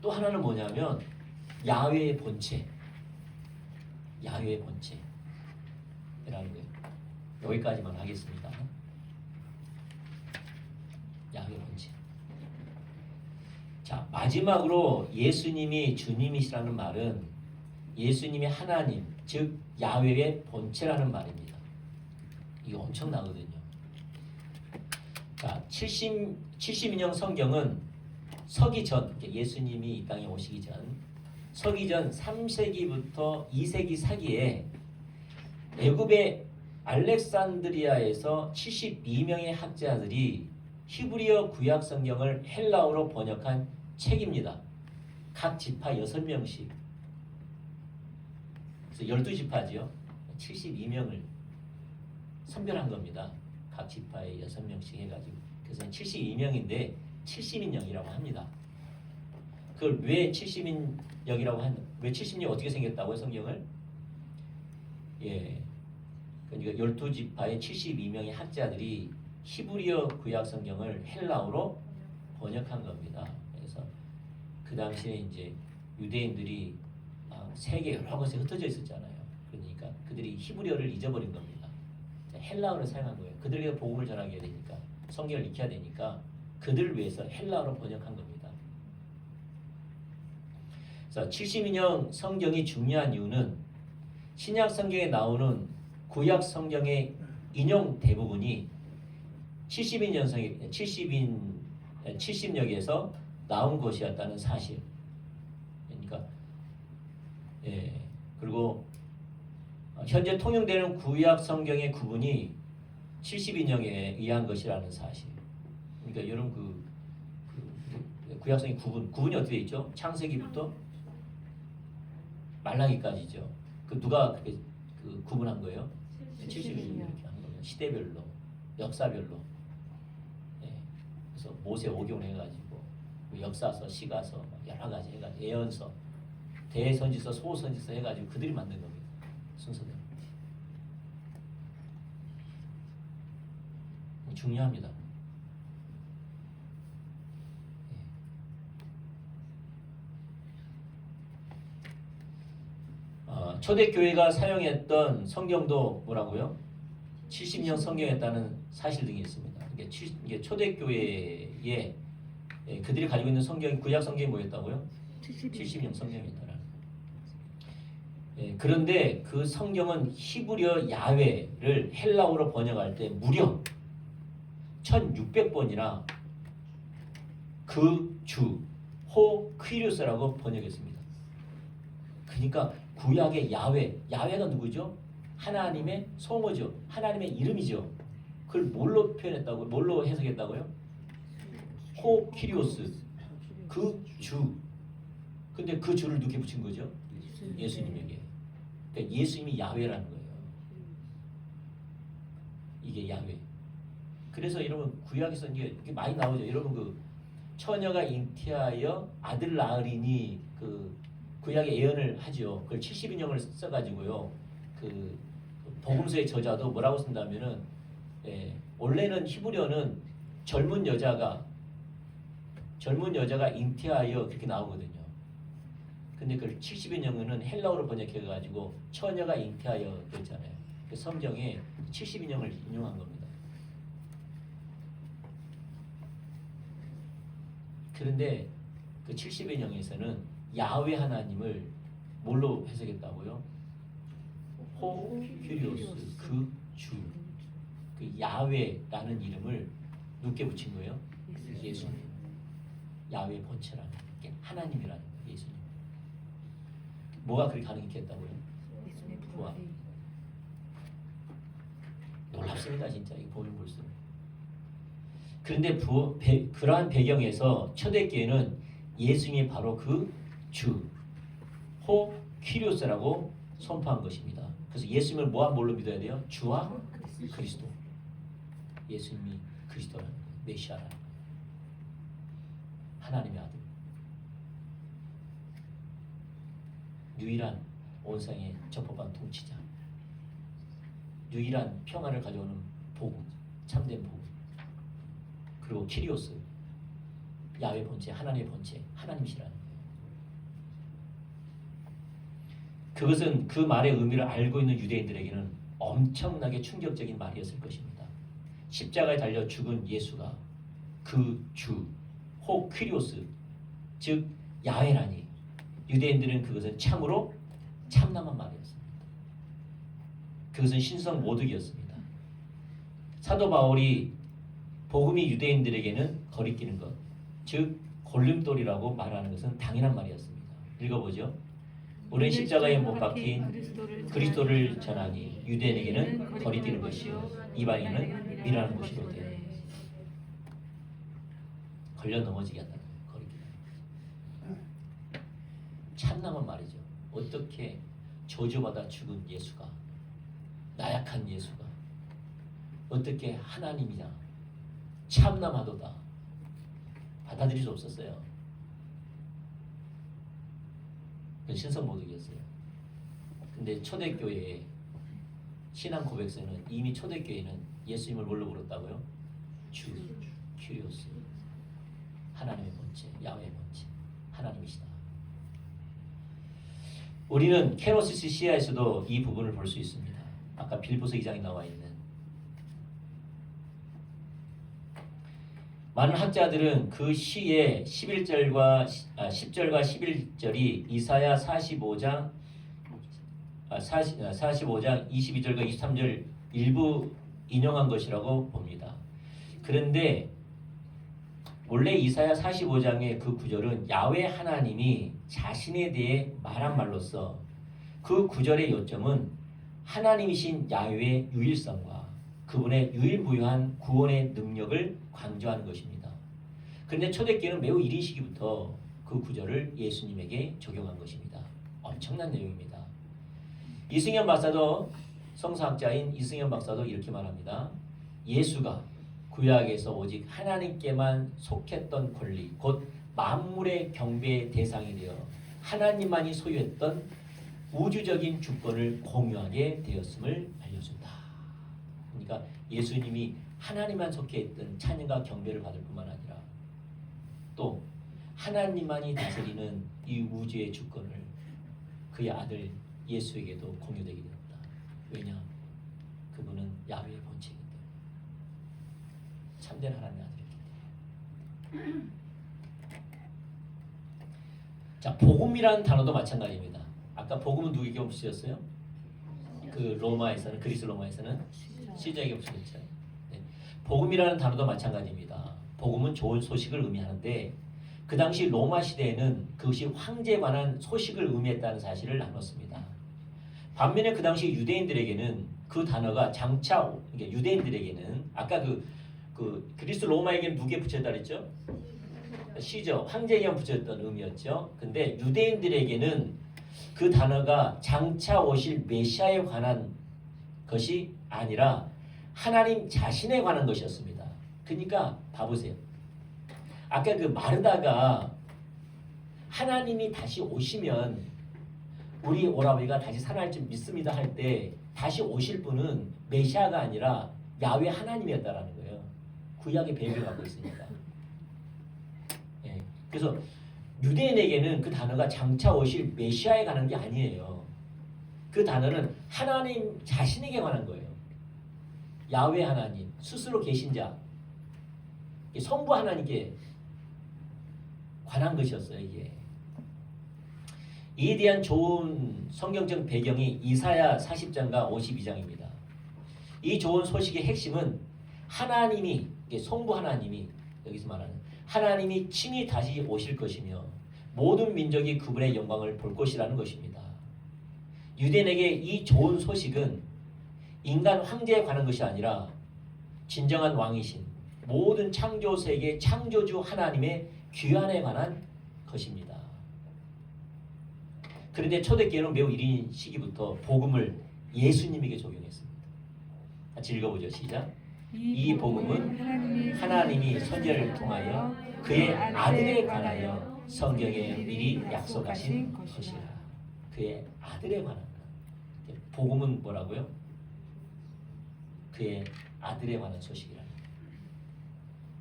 S1: 또 하나는 뭐냐면 야훼의 본체. 야훼의 본체라는 거예요. 여기까지만 하겠습니다. 야훼의 본체. 자, 마지막으로 예수님이 주님이시라는 말은 예수님이 하나님, 즉 야훼의 본체라는 말입니다. 이게 엄청나거든요. 자, 70인형 성경은 서기 전, 예수님이 이 땅에 오시기 전, 서기 전 3세기부터 2세기 사기에 애굽의 알렉산드리아에서 72명의 학자들이 히브리어 구약 성경을 헬라어로 번역한 책입니다. 각 지파 6명씩. 그래서 12지파지요. 72명을 선별한 겁니다. 각 지파에 6명씩 해가지고. 그래서 72명인데 70인형이라고 합니다. 그걸 왜 70인형이라고 왜 70인형이 어떻게 생겼다고요, 성경을? 예. 그러니까 12지파의 72명의 학자들이 히브리어 구약 성경을 헬라어로 번역한 겁니다. 그래서 그 당시에 이제 유대인들이 세계 여러 곳에 흩어져 있었잖아요. 그러니까 그들이 히브리어를 잊어버린 겁니다. 헬라어를 사용한 거예요. 그들에게 복음을 전하게 되니까 성경을 익혀야 되니까 그들을 위해서 헬라어로 번역한 겁니다. 그래서 70인형 성경이 중요한 이유는 신약 성경에 나오는 구약 성경의 인용 대부분이 70역에서 나온 것이었다는 사실. 그러니까 그리고 현재 통용되는 구약 성경의 구분이 70인형에 의한 것이라는 사실. 그러니까 이런 구약 성경 구분이 어떻게 돼 있죠? 창세기부터 말라기까지죠. 그 누가 그렇게 구분한 거예요? 70인형 이렇게 한 거예요. 시대별로, 역사별로. 그래서 모세 오경 해가지고 역사서, 시가서 여러 가지 해가지고 예언서, 대선지서, 소선지서 해가지고 그들이 만든 겁니다. 순서대로. 중요합니다. 초대교회가 사용했던 성경도 뭐라고요? 70년 성경이었다는 사실 등이 있습니다. 이게 초대교회에 그들이 가지고 있는 성경이 구약 성경이 뭐였다고요? 70년 성경이었다는. 그런데 그 성경은 히브리어 야훼를 헬라어로 번역할 때 무려 1600번이나 그 주 호 퀴리오스라고 번역했습니다. 그러니까 구약의 야훼가 누구죠? 하나님의 성어죠. 하나님의 이름이죠. 그걸 뭘로 표현했다고? 뭘로 해석했다고요? 호 키리오스, 그 주. 근데 그 주를 누구에 붙인 거죠? 예수님에게. 그러니까 예수님이 야훼라는 거예요. 이게 야훼. 그래서 여러분 구약에서 이게 많이 나오죠. 여러분 그 처녀가 잉태하여 아들 낳으리니 그 구약의 예언을 하죠. 그걸 70인형을 써가지고요. 그 복음서의 저자도 뭐라고 쓴다면은 원래는 히브리어는 젊은 여자가 잉태하여 그렇게 나오거든요. 근데 그걸 70인형은 헬라어로 번역해가지고 처녀가 잉태하여 그랬잖아요. 그 성경에 70인형을 인용한 겁니다. 그런데 그 70인형에서는 야훼 하나님을 뭘로 해석했다고요? 호 큐리오스, 그 주. 그 야훼라는 이름을 누구께 붙인 거예요? 예수님. 야훼 본체라는 게 하나님이라는 거예요. 예수님. 뭐가 그렇게 가능했다고요? 부활. 놀랍습니다, 진짜. 이거 보면 볼수록. 그런데 그러한 배경에서 초대교회는 예수님이 바로 그 주, 호 퀴리오스라고 선포한 것입니다. 그래서 예수님을 뭘로 믿어야 돼요? 주와 그리스도. 예수님이 그리스도라는 거예요. 메시아라는 거예요. 하나님의 아들. 유일한 온상의 적법한 통치자. 유일한 평안을 가져오는 복음, 참된 복음. 그리고 키리오스, 야훼 본체, 하나님의 본체, 하나님이시라는 거예요. 그것은 그 말의 의미를 알고 있는 유대인들에게는 엄청나게 충격적인 말이었을 것입니다. 십자가에 달려 죽은 예수가 그 주, 호 퀴리오스, 즉 야훼라니 유대인들은 그것은 참으로 참남한 말이었습니다. 그것은 신성 모독이었습니다. 사도 바울이 복음이 유대인들에게는 거리끼는 것, 즉 걸림돌이라고 말하는 것은 당연한 말이었습니다. 읽어보죠. 우리는 십자가에 못 박힌 그리스도를 전하니 유대인에게는 거리끼는 것이요 이방인은 미라는 것이로되. 걸려 넘어지게 한다는 거예요. 거리끼는. 참남한 말이죠. 어떻게 저주받아 죽은 예수가, 나약한 예수가 어떻게 하나님이냐, 참남하도다. 받아들일 수 없었어요. 그건 신성모독이었어요. 근데 초대교회의 신앙 고백서는 이미 초대교회는 예수님을 뭘로 불렀다고요? 주, 큐리오스. 하나님의 본체, 야훼의 본체, 하나님이시다. 우리는 케노시스 시야에서도 이 부분을 볼 수 있습니다. 아까 빌보서 2장에 나와 있는 많은 학자들은 그 시의 10절과 11절이 이사야 45장 22절과 23절 일부 인용한 것이라고 봅니다. 그런데 원래 이사야 45장의 그 구절은 야훼 하나님이 자신에 대해 말한 말로서 그 구절의 요점은 하나님이신 야훼의 유일성과 그분의 유일무이한 구원의 능력을 강조하는 것입니다. 그런데 초대교회는 매우 이른 시기부터 그 구절을 예수님에게 적용한 것입니다. 엄청난 내용입니다. 이승현 박사도 성서학자인 이승현 박사도 이렇게 말합니다. 예수가 구약에서 오직 하나님께만 속했던 권리, 곧 만물의 경배의 대상이 되어 하나님만이 소유했던 우주적인 주권을 공유하게 되었음을 알려준다. 그러니까 예수님이 하나님만 속해 있던 찬양과 경배를 받을 뿐만 아니라 또 하나님만이 다스리는 이 우주의 주권을 그의 아들 예수에게도 공유되게 되었다. 왜냐? 그분은 야훼의 본체이기 때문에. 참된 하나님의 아들이기 때문에. 자, 복음이라는 단어도 마찬가지입니다. 아까 복음은 누구에게 없으셨어요? 그 로마에서는, 그리스 로마에서는 시자에게 없으셨죠. 네. 복음이라는 단어도 마찬가지입니다. 복음은 좋은 소식을 의미하는데 그 당시 로마 시대에는 그것이 황제에 관한 소식을 의미했다는 사실을 나눴습니다. 반면에 그 당시 유대인들에게는 그 단어가 장차 유대인들에게는 아까 그 그리스 로마에게는 누구에 붙였다 그랬죠? 시저, 황제에게만 붙였던 의미였죠. 근데 유대인들에게는 그 단어가 장차 오실 메시아에 관한 것이 아니라 하나님 자신에 관한 것이었습니다. 그러니까 봐보세요. 아까 그 마르다가 하나님이 다시 오시면 우리 오라버니가 다시 살아날 줄 믿습니다 할 때 다시 오실 분은 메시아가 아니라 야훼 하나님이었다라는 거예요. 구약의 배경을 갖고 있으니까. 예. 그래서 유대인에게는 그 단어가 장차 오실 메시아에 관한 게 아니에요. 그 단어는 하나님 자신에게 관한 거예요. 야훼 하나님, 스스로 계신 자, 성부 하나님께 관한 것이었어요. 이게. 이에 대한 좋은 성경적 배경이 이사야 40장과 52장입니다. 이 좋은 소식의 핵심은 하나님이, 성부 하나님이, 여기서 말하는 하나님이 친히 다시 오실 것이며 모든 민족이 그분의 영광을 볼 것이라는 것입니다. 유대인에게 이 좋은 소식은 인간 황제에 관한 것이 아니라 진정한 왕이신 모든 창조 세계 창조주 하나님의 귀환에 관한 것입니다. 그런데 초대교회는 매우 이른 시기부터 복음을 예수님에게 적용했습니다. 같이 읽어보죠. 시작. 이 복음은 하나님이 선지자를 통하여 그의 아들에 관하여 성경에 미리 약속하신 것이라. 그의 아들에 관한 것. 복음은 뭐라고요? 그의 아들에 관한 소식이라.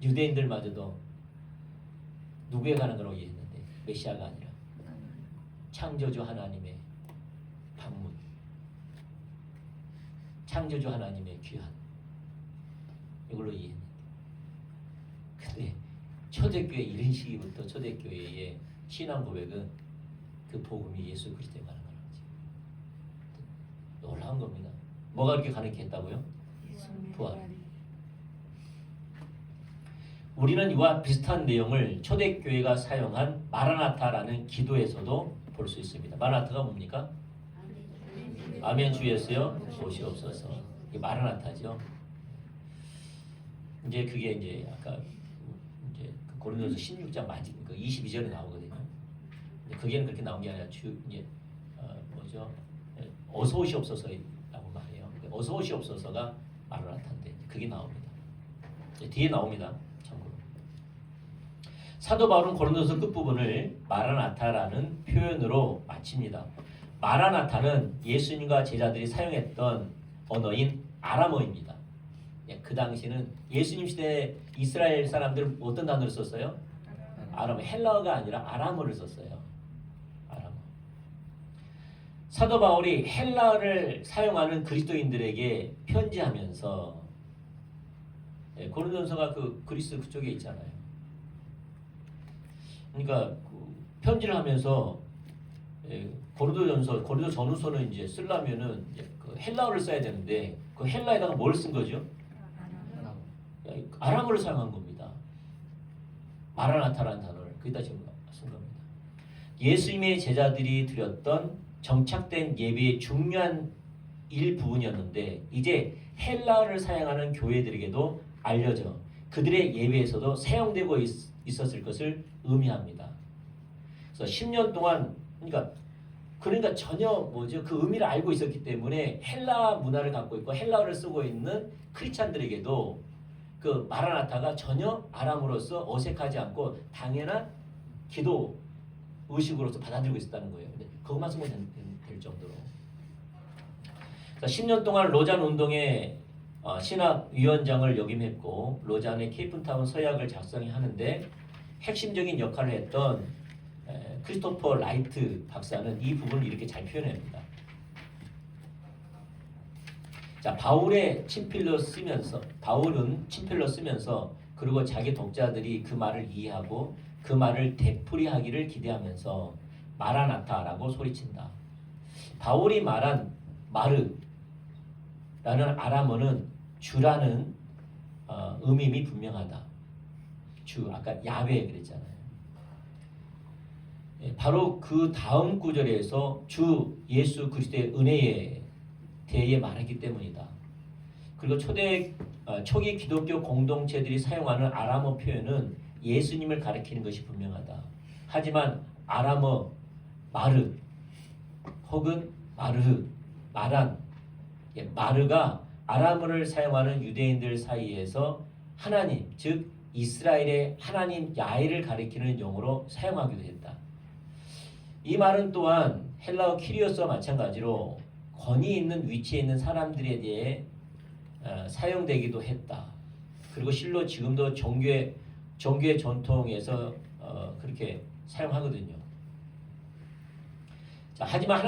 S1: 유대인들마저도 누구에 관한 걸 이해했는데 메시아가 아니라 창조주 하나님의 방문, 창조주 하나님의 귀환, 이걸로 이해했는데 근데 초대교회 이른 시기부터 초대교회의 신앙 고백은 그 복음이 예수 그리스도에 관한 거라지. 놀라운 겁니다. 뭐가 그렇게 가능케 했다고요? 부활. 우리는 이와 비슷한 내용을 초대교회가 사용한 마라나타라는 기도에서도 볼 수 있습니다. 마라나타가 뭡니까? 아멘 주 예수여 오시옵소서. 이게 마라나타죠. 이제 그게 이제 아까 이제 그 고린도서 16장 마지막 그 22절에 나오거든요. 그게는 그렇게 나온 게 아니라 이제 뭐죠? 어서 오시옵소서라고 말해요. 어서 오시옵소서가 마라나타인데 그게 나옵니다. 뒤에 나옵니다. 사도 바울은 고린도서 끝부분을 마라나타라는 표현으로 마칩니다. 마라나타는 예수님과 제자들이 사용했던 언어인 아람어입니다. 그 당시는 예수님 시대 이스라엘 사람들은 어떤 단어를 썼어요? 아람어. 헬라어가 아니라 아람어를 썼어요. 아람어. 사도 바울이 헬라어를 사용하는 그리스도인들에게 편지하면서 고린도전서가 그 그리스 그쪽에 있잖아요. 그러니까 그 편지를 하면서 고린도 전후서는 이제 쓰려면은 이제 그 헬라어를 써야 되는데 그 헬라에다가 뭘 쓴 거죠? 아람어를 사용한 겁니다. 마라나타라는 단어를 거기다 지금 쓴 겁니다. 예수님의 제자들이 드렸던 정착된 예배의 중요한 일부분이었는데 이제 헬라어를 사용하는 교회들에게도 알려져 그들의 예배에서도 사용되고 있었을 것을 의미합니다. 그래서 10년 동안 그러니까 전혀 그 의미를 알고 있었기 때문에 헬라 문화를 갖고 있고 헬라어를 쓰고 있는 크리스찬들에게도 그 마라나타가 전혀 아람으로서 어색하지 않고 당연한 기도 의식으로서 받아들이고 있었다는 거예요. 근데 그것만 쓰면 될 정도로. 10년 동안 로잔 운동의 신학위원장을 역임했고 로잔의 케이프타운 서약을 작성하는데 핵심적인 역할을 했던 크리스토퍼 라이트 박사는 이 부분을 이렇게 잘 표현합니다. 자, 바울은 친필로 쓰면서 그리고 자기 독자들이 그 말을 이해하고 그 말을 되풀이하기를 기대하면서 마라나타라고 소리친다. 바울이 말한 마르라는 아람어는 주라는 의미이 분명하다. 주, 아까 야훼 그랬잖아요. 바로 그 다음 구절에서 주 예수 그리스도의 은혜에 대해 말하기 때문이다. 그리고 초기 기독교 공동체들이 사용하는 아람어 표현은 예수님을 가리키는 것이 분명하다. 하지만 아람어 마르 혹은 마르흐, 마란, 마르가 아람어를 사용하는 유대인들 사이에서 하나님, 즉 이스라엘의 하나님 야훼를 가리키는 용어로 사용하기도 했다. 이 말은 또한 헬라어 키리오스와 마찬가지로 권위 있는 위치에 있는 사람들에 대해 사용되기도 했다. 그리고 실로 지금도 종교의 전통에서 그렇게 사용하거든요. 자, 하지만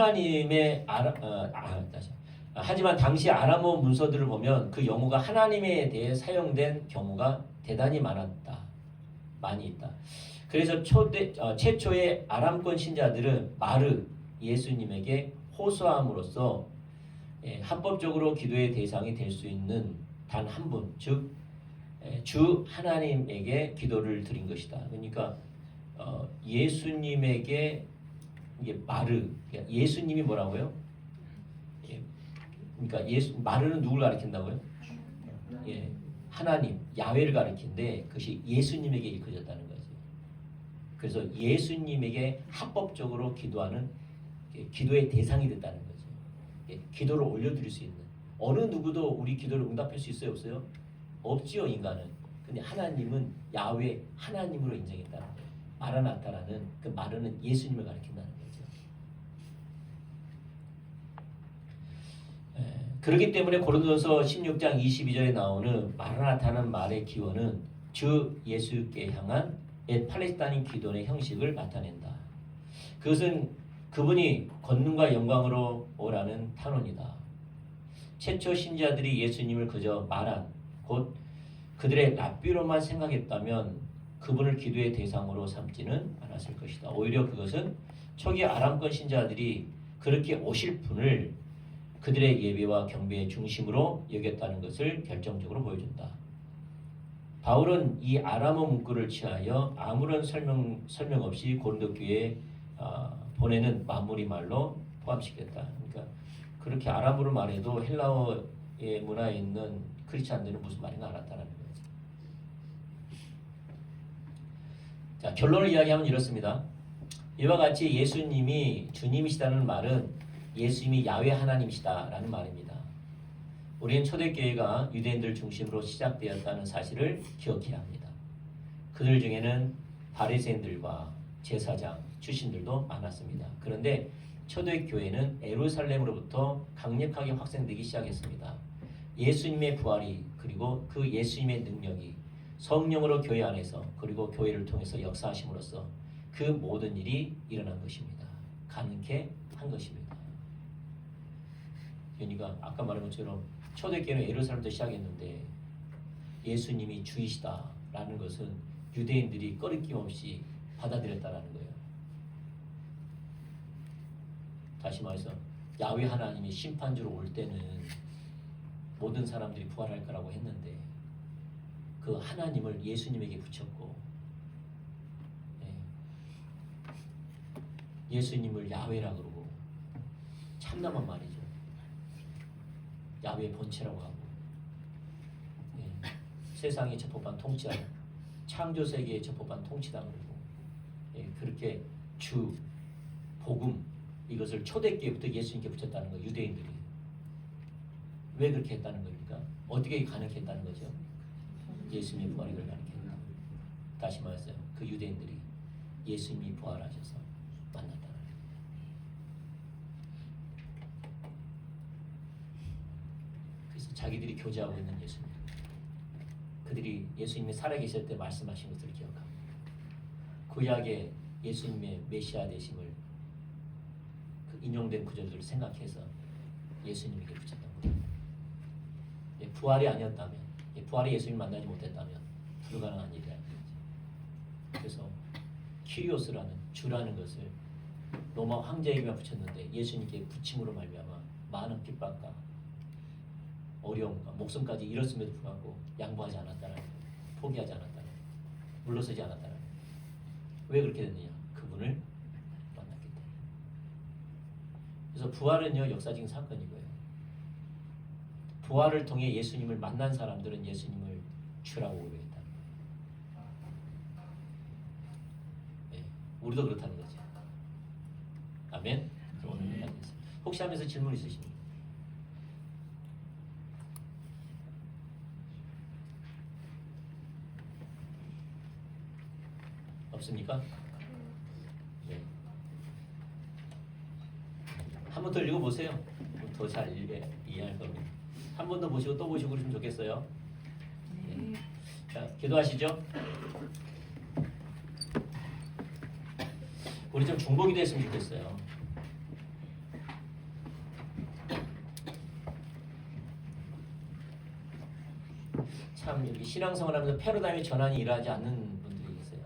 S1: 하지만 당시 아람어 문서들을 보면 그 용어가 하나님에 대해 사용된 경우가 대단히 많이 있다. 그래서 최초의 아람권 신자들은 마르 예수님에게 호소함으로써 합법적으로 기도의 대상이 될 수 있는 단 한 분, 즉 주 하나님에게 기도를 드린 것이다. 그러니까 예수님에게 이게 마르, 예수님이 뭐라고요? 그러니까 마르는 누굴 가리킨다고요? 하나님, 야훼를 가리킨데 그것이 예수님에게 일컬어졌다는 거죠. 그래서 예수님에게 합법적으로 기도하는 기도의 대상이 됐다는 거죠. 기도를 올려드릴 수 있는 어느 누구도 우리 기도를 응답할 수 있어요, 없어요? 없지요, 인간은. 근데 하나님은 야훼 하나님으로 인정했다는 거예요. 마라나타라는 그 마르는 예수님을 가리킨다는 거죠. 그렇기 때문에 고린도전서 16장 22절에 나오는 마라나타는 말의 기원은 주 예수께 향한 옛 팔레스타인 기도의 형식을 나타낸다. 그것은 그분이 권능과 영광으로 오라는 탄원이다. 최초 신자들이 예수님을 그저 말한 곧 그들의 랍비로만 생각했다면 그분을 기도의 대상으로 삼지는 않았을 것이다. 오히려 그것은 초기 아람권 신자들이 그렇게 오실 분을 그들의 예배와 경배의 중심으로 여겼다는 것을 결정적으로 보여준다. 바울은 이 아람어 문구를 취하여 아무런 설명 없이 고린도 교회에 보내는 마무리 말로 포함시켰다. 그러니까 그렇게 아람어로 말해도 헬라어의 문화에 있는 크리스찬들은 무슨 말인가 알았다는 거죠. 자, 결론을 이야기하면 이렇습니다. 이와 같이 예수님이 주님이시다는 말은 예수님이 야훼 하나님이시다라는 말입니다. 우리는 초대교회가 유대인들 중심으로 시작되었다는 사실을 기억해야 합니다. 그들 중에는 바리새인들과 제사장 출신들도 많았습니다. 그런데 초대교회는 예루살렘으로부터 강력하게 확산되기 시작했습니다. 예수님의 부활이 그리고 그 예수님의 능력이 성령으로 교회 안에서 그리고 교회를 통해서 역사하심으로써 그 모든 일이 일어난 것입니다. 가능케 한 것입니다. 그러니까 아까 말한 것처럼 초대교회는 예루살렘부터 시작했는데 예수님이 주이시다라는 것은 유대인들이 꺼리낌 없이 받아들였다라는 거예요. 다시 말해서 야훼 하나님이 심판주로 올 때는 모든 사람들이 부활할 거라고 했는데 그 하나님을 예수님에게 붙였고 예수님을 야훼라 그러고 참담한 말이죠. 야훼 본체라고 하고 세상의 적법한 통치자, 창조 세계의 적법한 통치다 그러고 그렇게 주 복음 이것을 초대교회부터 예수님께 붙였다는 거예요. 유대인들이 왜 그렇게 했다는 겁니까? 어떻게 가능케 했다는 거죠? 예수님의 부활이 가능했다. 다시 말해서 그 유대인들이 예수님이 부활하셔서 만났다는 거예요. 그래서 자기들이 교제하고 있는 예수님, 그들이 예수님이 살아계실 때 말씀하신 것을 기억하고 구약의 예수님의 메시아 되심을 그 인용된 구절들을 생각해서 예수님에게 붙였던 거예요. 부활이 아니었다면, 부활이 예수님 만나지 못했다면 불가능한 일이라는 거죠. 그래서 키리오스라는 주라는 것을 로마 황제에게만 붙였는데 예수님께 붙임으로 말미암아 많은 핍박과 어려움과 목숨까지 잃었음에도 불구하고 양보하지 않았다는 거예요. 포기하지 않았다는 거예요. 물러서지 않았다는 거예요. 왜 그렇게 됐느냐? 그분을 만났기 때문에. 그래서 부활은요 역사적인 사건이고요. 부활을 통해 예수님을 만난 사람들은 예수님을 주라고 고백했다. 네, 우리도 그렇다는 거죠. 아멘. 오늘 하겠습니다. 혹시 하면서 질문 있으십니까? 없습니까? 네. 한 번 더 읽어보세요. 더 잘 이해할 겁니다. 한 번 더 보시고 또 보시고 그러시면 좋겠어요. 네. 자, 기도하시죠. 우리 좀 중복이 됐으면 좋겠어요. 참 이렇게 신앙생활 하면서 패러다임의 전환이 일어나지 않는 분들이 계세요.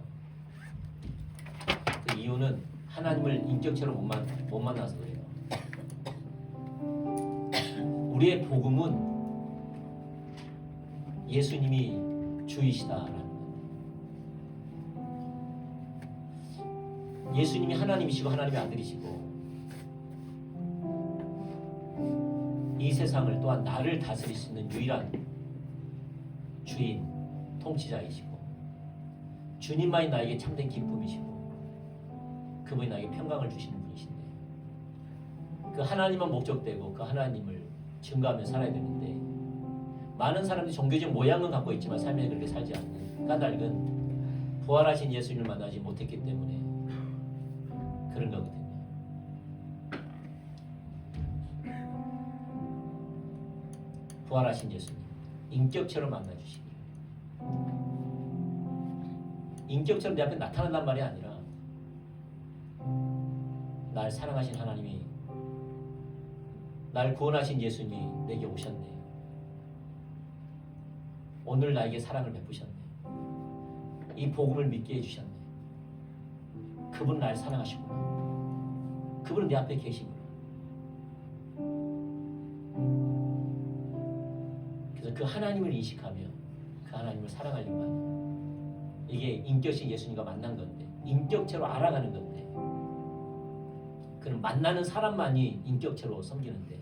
S1: 그 이유는 하나님을 인격체로 못 만나서 그래요. 우리의 복음은 예수님이 주이시다라는 거예요. 예수님이 하나님이시고 하나님의 아들이시고 이 세상을 또한 나를 다스릴 수 있는 유일한 주인, 통치자이시고 주님만이 나에게 참된 기쁨이시고 그분이 나에게 평강을 주시는 분이신데 그 하나님만 목적되고 그 하나님을 증거하며 살아야 되는데 많은 사람들이 종교적 모양은 갖고 있지만 삶에 그렇게 살지 않는 까닭은 부활하신 예수님을 만나지 못했기 때문에 그런 거거든요. 부활하신 예수님 인격체로 만나주시기 인격체로 내 앞에 나타난단 말이 아니라 날 사랑하신 하나님이 날 구원하신 예수님이 내게 오셨네. 오늘 나에게 사랑을 베푸셨네. 이 복음을 믿게 해주셨네. 그분 날 사랑하시구나. 그분은 내 앞에 계시구나. 그래서 그 하나님을 인식하며 그 하나님을 사랑하려고 하는 이게 인격신 예수님과 만난 건데 인격체로 알아가는 건데 그는 만나는 사람만이 인격체로 섬기는데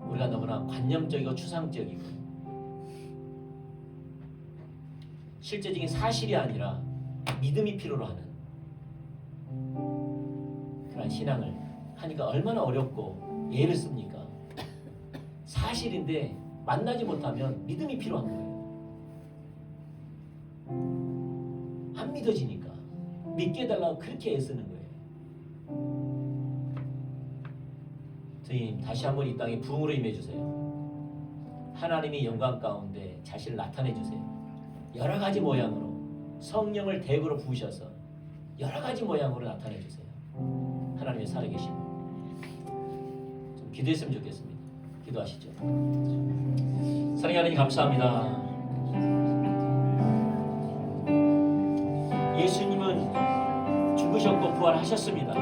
S1: 우리가 너무나 관념적이고 추상적이고 실제적인 사실이 아니라 믿음이 필요로 하는 그런 신앙을 하니까 얼마나 어렵고 예를 씁니까? 사실인데 만나지 못하면 믿음이 필요한 거예요. 안 믿어지니까 믿게 해달라고 그렇게 애쓰는 거예요. 주님 다시 한번 이 땅에 부흥으로 임해주세요. 하나님이 영광 가운데 자신을 나타내 주세요. 여러 가지 모양으로 성령을 대구로 부으셔서 여러 가지 모양으로 나타내 주세요. 하나님의 살아계심. 좀 기도했으면 좋겠습니다. 기도하시죠. 사랑하는 하나님 감사합니다. 예수님은 죽으셨고 부활하셨습니다.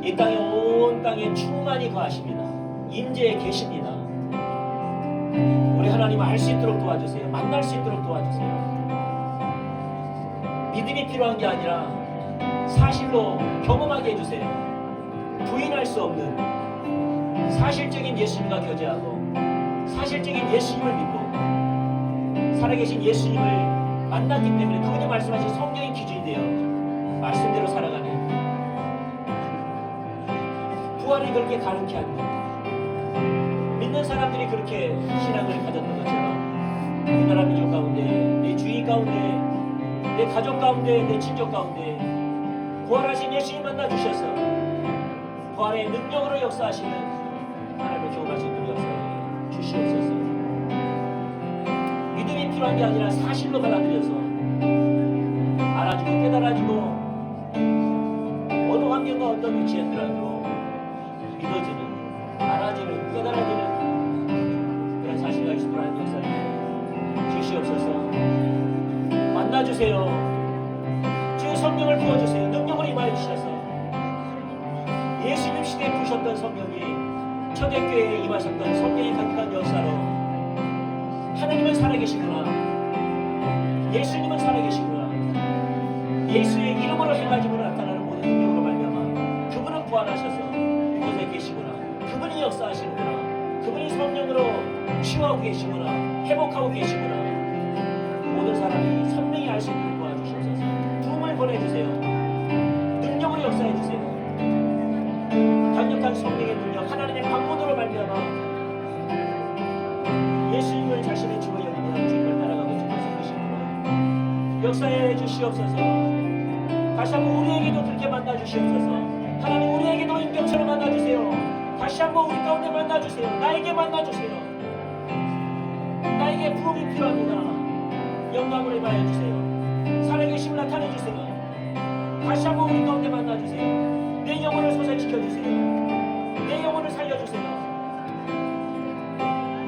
S1: 이 땅에 온 땅에 충만히 거하십니다. 임재에 계십니다. 우리 하나님을 알 수 있도록 도와주세요. 만날 수 있도록 도와주세요. 믿음이 필요한 게 아니라 사실로 경험하게 해주세요. 부인할 수 없는 사실적인 예수님과 교제하고 사실적인 예수님을 믿고 살아계신 예수님을 만났기 때문에 그분이 말씀하신 성령의 기준이 되어 말씀대로 살아가는 부활이 그렇게 가능케 합니다. 믿는 사람들이 그렇게 신앙을 가졌던 것처럼 우리나라 민족 가운데 내 주위 가운데 내 가족 가운데 내 친족 가운데 부활하신 예수님 만나 주셔서 부활의 능력으로 역사하시는 하나님을 경험할 수 있도록 역사해 주시옵소서. 믿음이 필요한 게 아니라 사실로 받아들여서 알아주고 깨달아주고 어느 환경과 어떤 위치에 있더라도 믿어주는 알아주는 깨달아주는 그런 사실과 있도록 하는 역사를 주시옵소서. 만나주세요. 주의 성령을 부어주세요. 능력을 임하여 주셔서 예수님 시대에 부으셨던 성령이 초대교회에 임하셨던 성령의 강력한 역사로 하나님은 살아계시구나, 예수님은 살아계시구나, 예수의 이름으로 해가지고 나타나는 모든 능력으로 말미암아 그분은 부활하셔서 이곳에 계시구나, 그분이 역사하시는구나, 그분이 성령으로 치유하고 계시구나, 회복하고 계시구나. 모든 사람이 선명히 알 수 있도록 도와주시옵소서. 부흥을 보내주세요. 능력으로 역사해주세요. 강력한 성령의 능력, 하나님의 방문으로 말미암아 예수님을 자신의 주로 여기며 주님을 따라가고 주님을 섬기시고 역사해 주시옵소서. 다시 한번 우리에게도 그렇게 만나 주시옵소서. 하나님 우리에게도 인격처럼 만나 주세요. 다시 한번 우리 가운데 만나 주세요. 나에게 만나 주세요. 나에게 부흥이 필요합니다. 영광을 임하여 주세요. 살아계심을 나타내 주세요. 다시 한번 우리 가운데 만나 주세요. 내 영혼을 소생시켜 주세요. 내 영혼을 살려 주세요.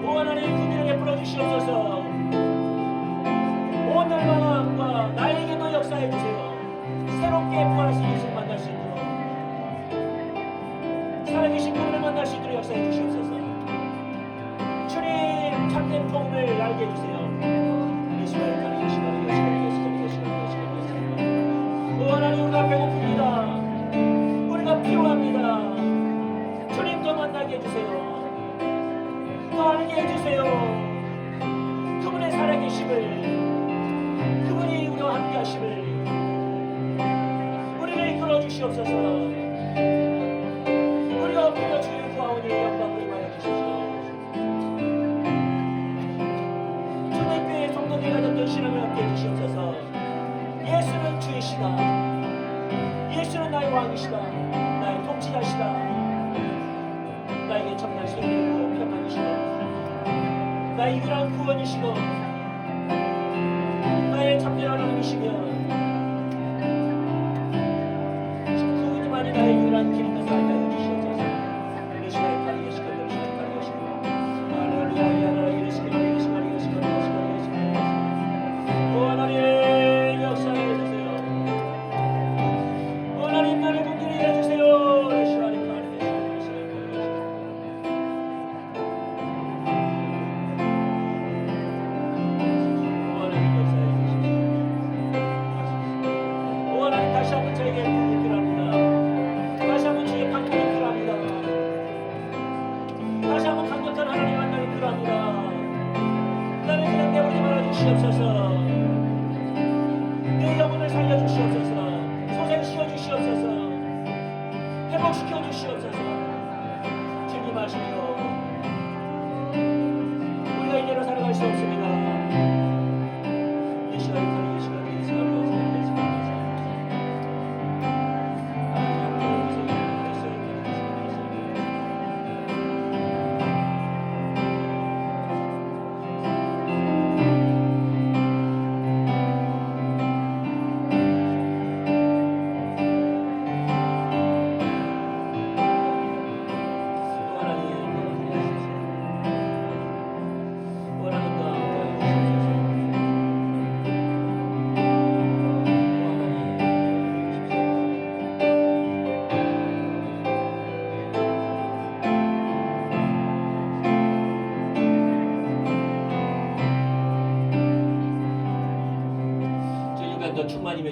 S1: 오 하나님 긍휼을 베풀어 주시옵소서. 온 열방과 나에게도 역사해 주세요. 새롭게 부활하신 예수를 만날 수 있도록 살아계신 그분을 만날 수 있도록 역사해 주시옵소서. 주님 참된 복음을 알게 해주세요. 예수를 가리게 하시고 오 하나님 우리가 배고픕니다. 우리가 필요합니다. 주님 더 만나게 해주세요. 더 알게 해주세요. 그분의 살아계심을, 그분이 우리와 함께 하심을 우리를 이끌어 주시옵소서. 우리가 엎드려 주의 구하오니 영광을 임하여 주십시오. 초대교회 성도들이 가졌던 신앙을 함께 해주시옵소서. 예수는 주이시다. 예수는 나의 왕이시다. 나의 통치자시다. 나에게 참된 승리이고 평안이시고 나의 유일한 구원이시고 나의 참된 하나님이시며 그분만이 나의 유일한 길인 것을 알게 하여 주시옵소서. 이 시간에 가리게 시켜 이 시간에 가리게 시켜 할렐루야 하나님 이르시기 이르시기 이르시기 이르시기 오 하나님 역사해 주세요. 오 하나님 나를 긍휼히 해주세요. 이 시간에 가리게 다시 한번 저에게 부흥이 필요합니다. 다시 한번 주의 방문이 필요합니다. 다시 한번 강력한 하나님 만남이 필요합니다. 나를 그냥 내버리지 말아 주시옵소서. 내 영혼을 살려 주시옵소서. 소생시켜 주시옵소서. 회복시켜 주시옵소서. 주님 하시고 우리가 이대로 살아갈 수 없습니다. 이 시간이 가는 이 시간이 이 시간이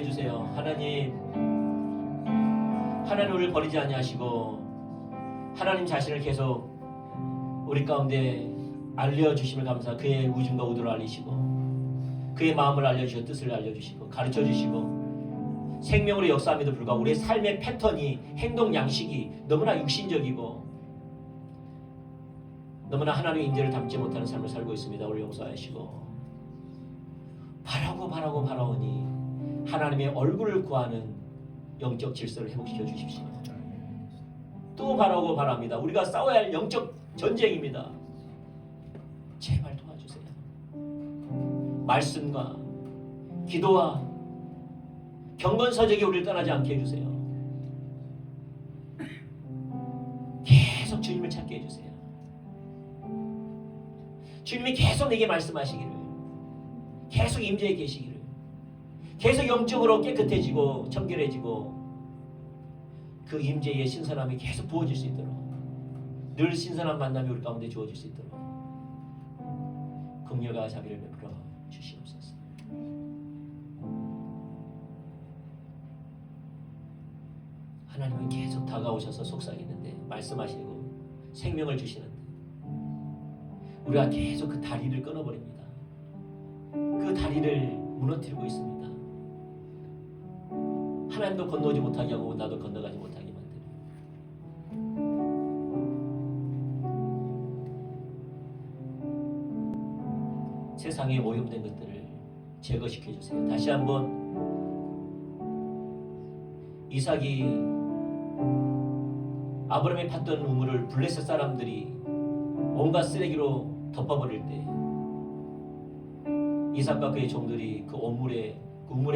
S1: 해주세요. 하나님 우리를 버리지 아니하시고 하나님 자신을 계속 우리 가운데 알려주심을 감사. 그의 우중과 우도를 알리시고 그의 마음을 알려주시고 뜻을 알려주시고 가르쳐주시고 생명으로 역사함에도 불구하고 우리의 삶의 패턴이 행동 양식이 너무나 육신적이고 너무나 하나님의 인재를 담지 못하는 삶을 살고 있습니다. 우리 용서하시고 바라오니 하나님의 얼굴을 구하는 영적 질서를 회복시켜 주십시오. 또 바라고 바랍니다. 우리가 싸워야 할 영적 전쟁입니다. 제발 도와주세요. 말씀과 기도와 경건서적이 우리를 떠나지 않게 해주세요. 계속 주님을 찾게 해주세요. 주님이 계속 내게 말씀하시기를, 계속 임재해 계시기를, 계속 영적으로 깨끗해지고 청결해지고 그 임재의 신선함이 계속 부어질 수 있도록, 늘 신선한 만남이 우리 가운데 주어질 수 있도록 긍휼과 자비를 베풀어 주시옵소서. 하나님은 계속 다가오셔서 속삭이는데, 말씀하시고 생명을 주시는데 우리가 계속 그 다리를 끊어버립니다. 그 다리를 무너뜨리고 있습니다. 하나님도 건너오지 못하게 하고 나도 건너가지 못하게 만드는, 세상에 오염된 것들을 제거시켜 주세요. 다시 한번 이삭이 아브라함이 팠던 우물을 블레셋 사람들이 온갖 쓰레기로 덮어버릴 때 이삭과 그의 종들이 그 우물에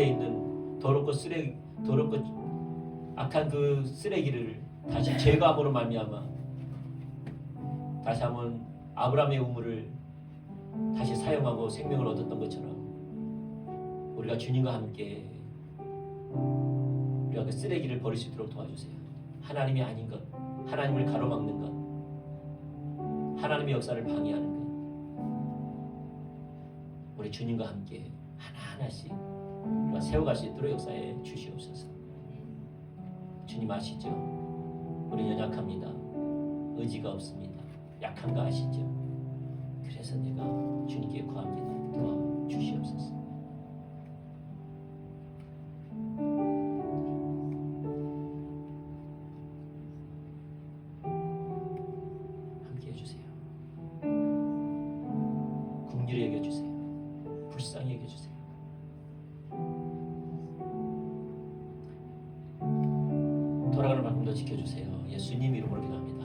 S1: 있는 더럽고 악한 그 쓰레기를 다시 제거함으로 말미암아 다시 한번 아브라함의 우물을 다시 사용하고 생명을 얻었던 것처럼 우리가 주님과 함께 우리가 그 쓰레기를 버릴 수 있도록 도와주세요. 하나님이 아닌 것, 하나님을 가로막는 것, 하나님의 역사를 방해하는 것, 우리 주님과 함께 하나하나씩 우리가 세워갈 수 있도록 역사해 주시옵소서. 주님 아시죠? 우리 연약합니다. 의지가 없습니다. 약한 거 아시죠? 그래서 내가 주님께 구합니다. 도와주시옵소서. 함께 해주세요. 긍휼히 여겨주세요. 불쌍히 여겨주세요. 돌아가는 만큼도 지켜주세요. 예수님 이름으로 기도합니다.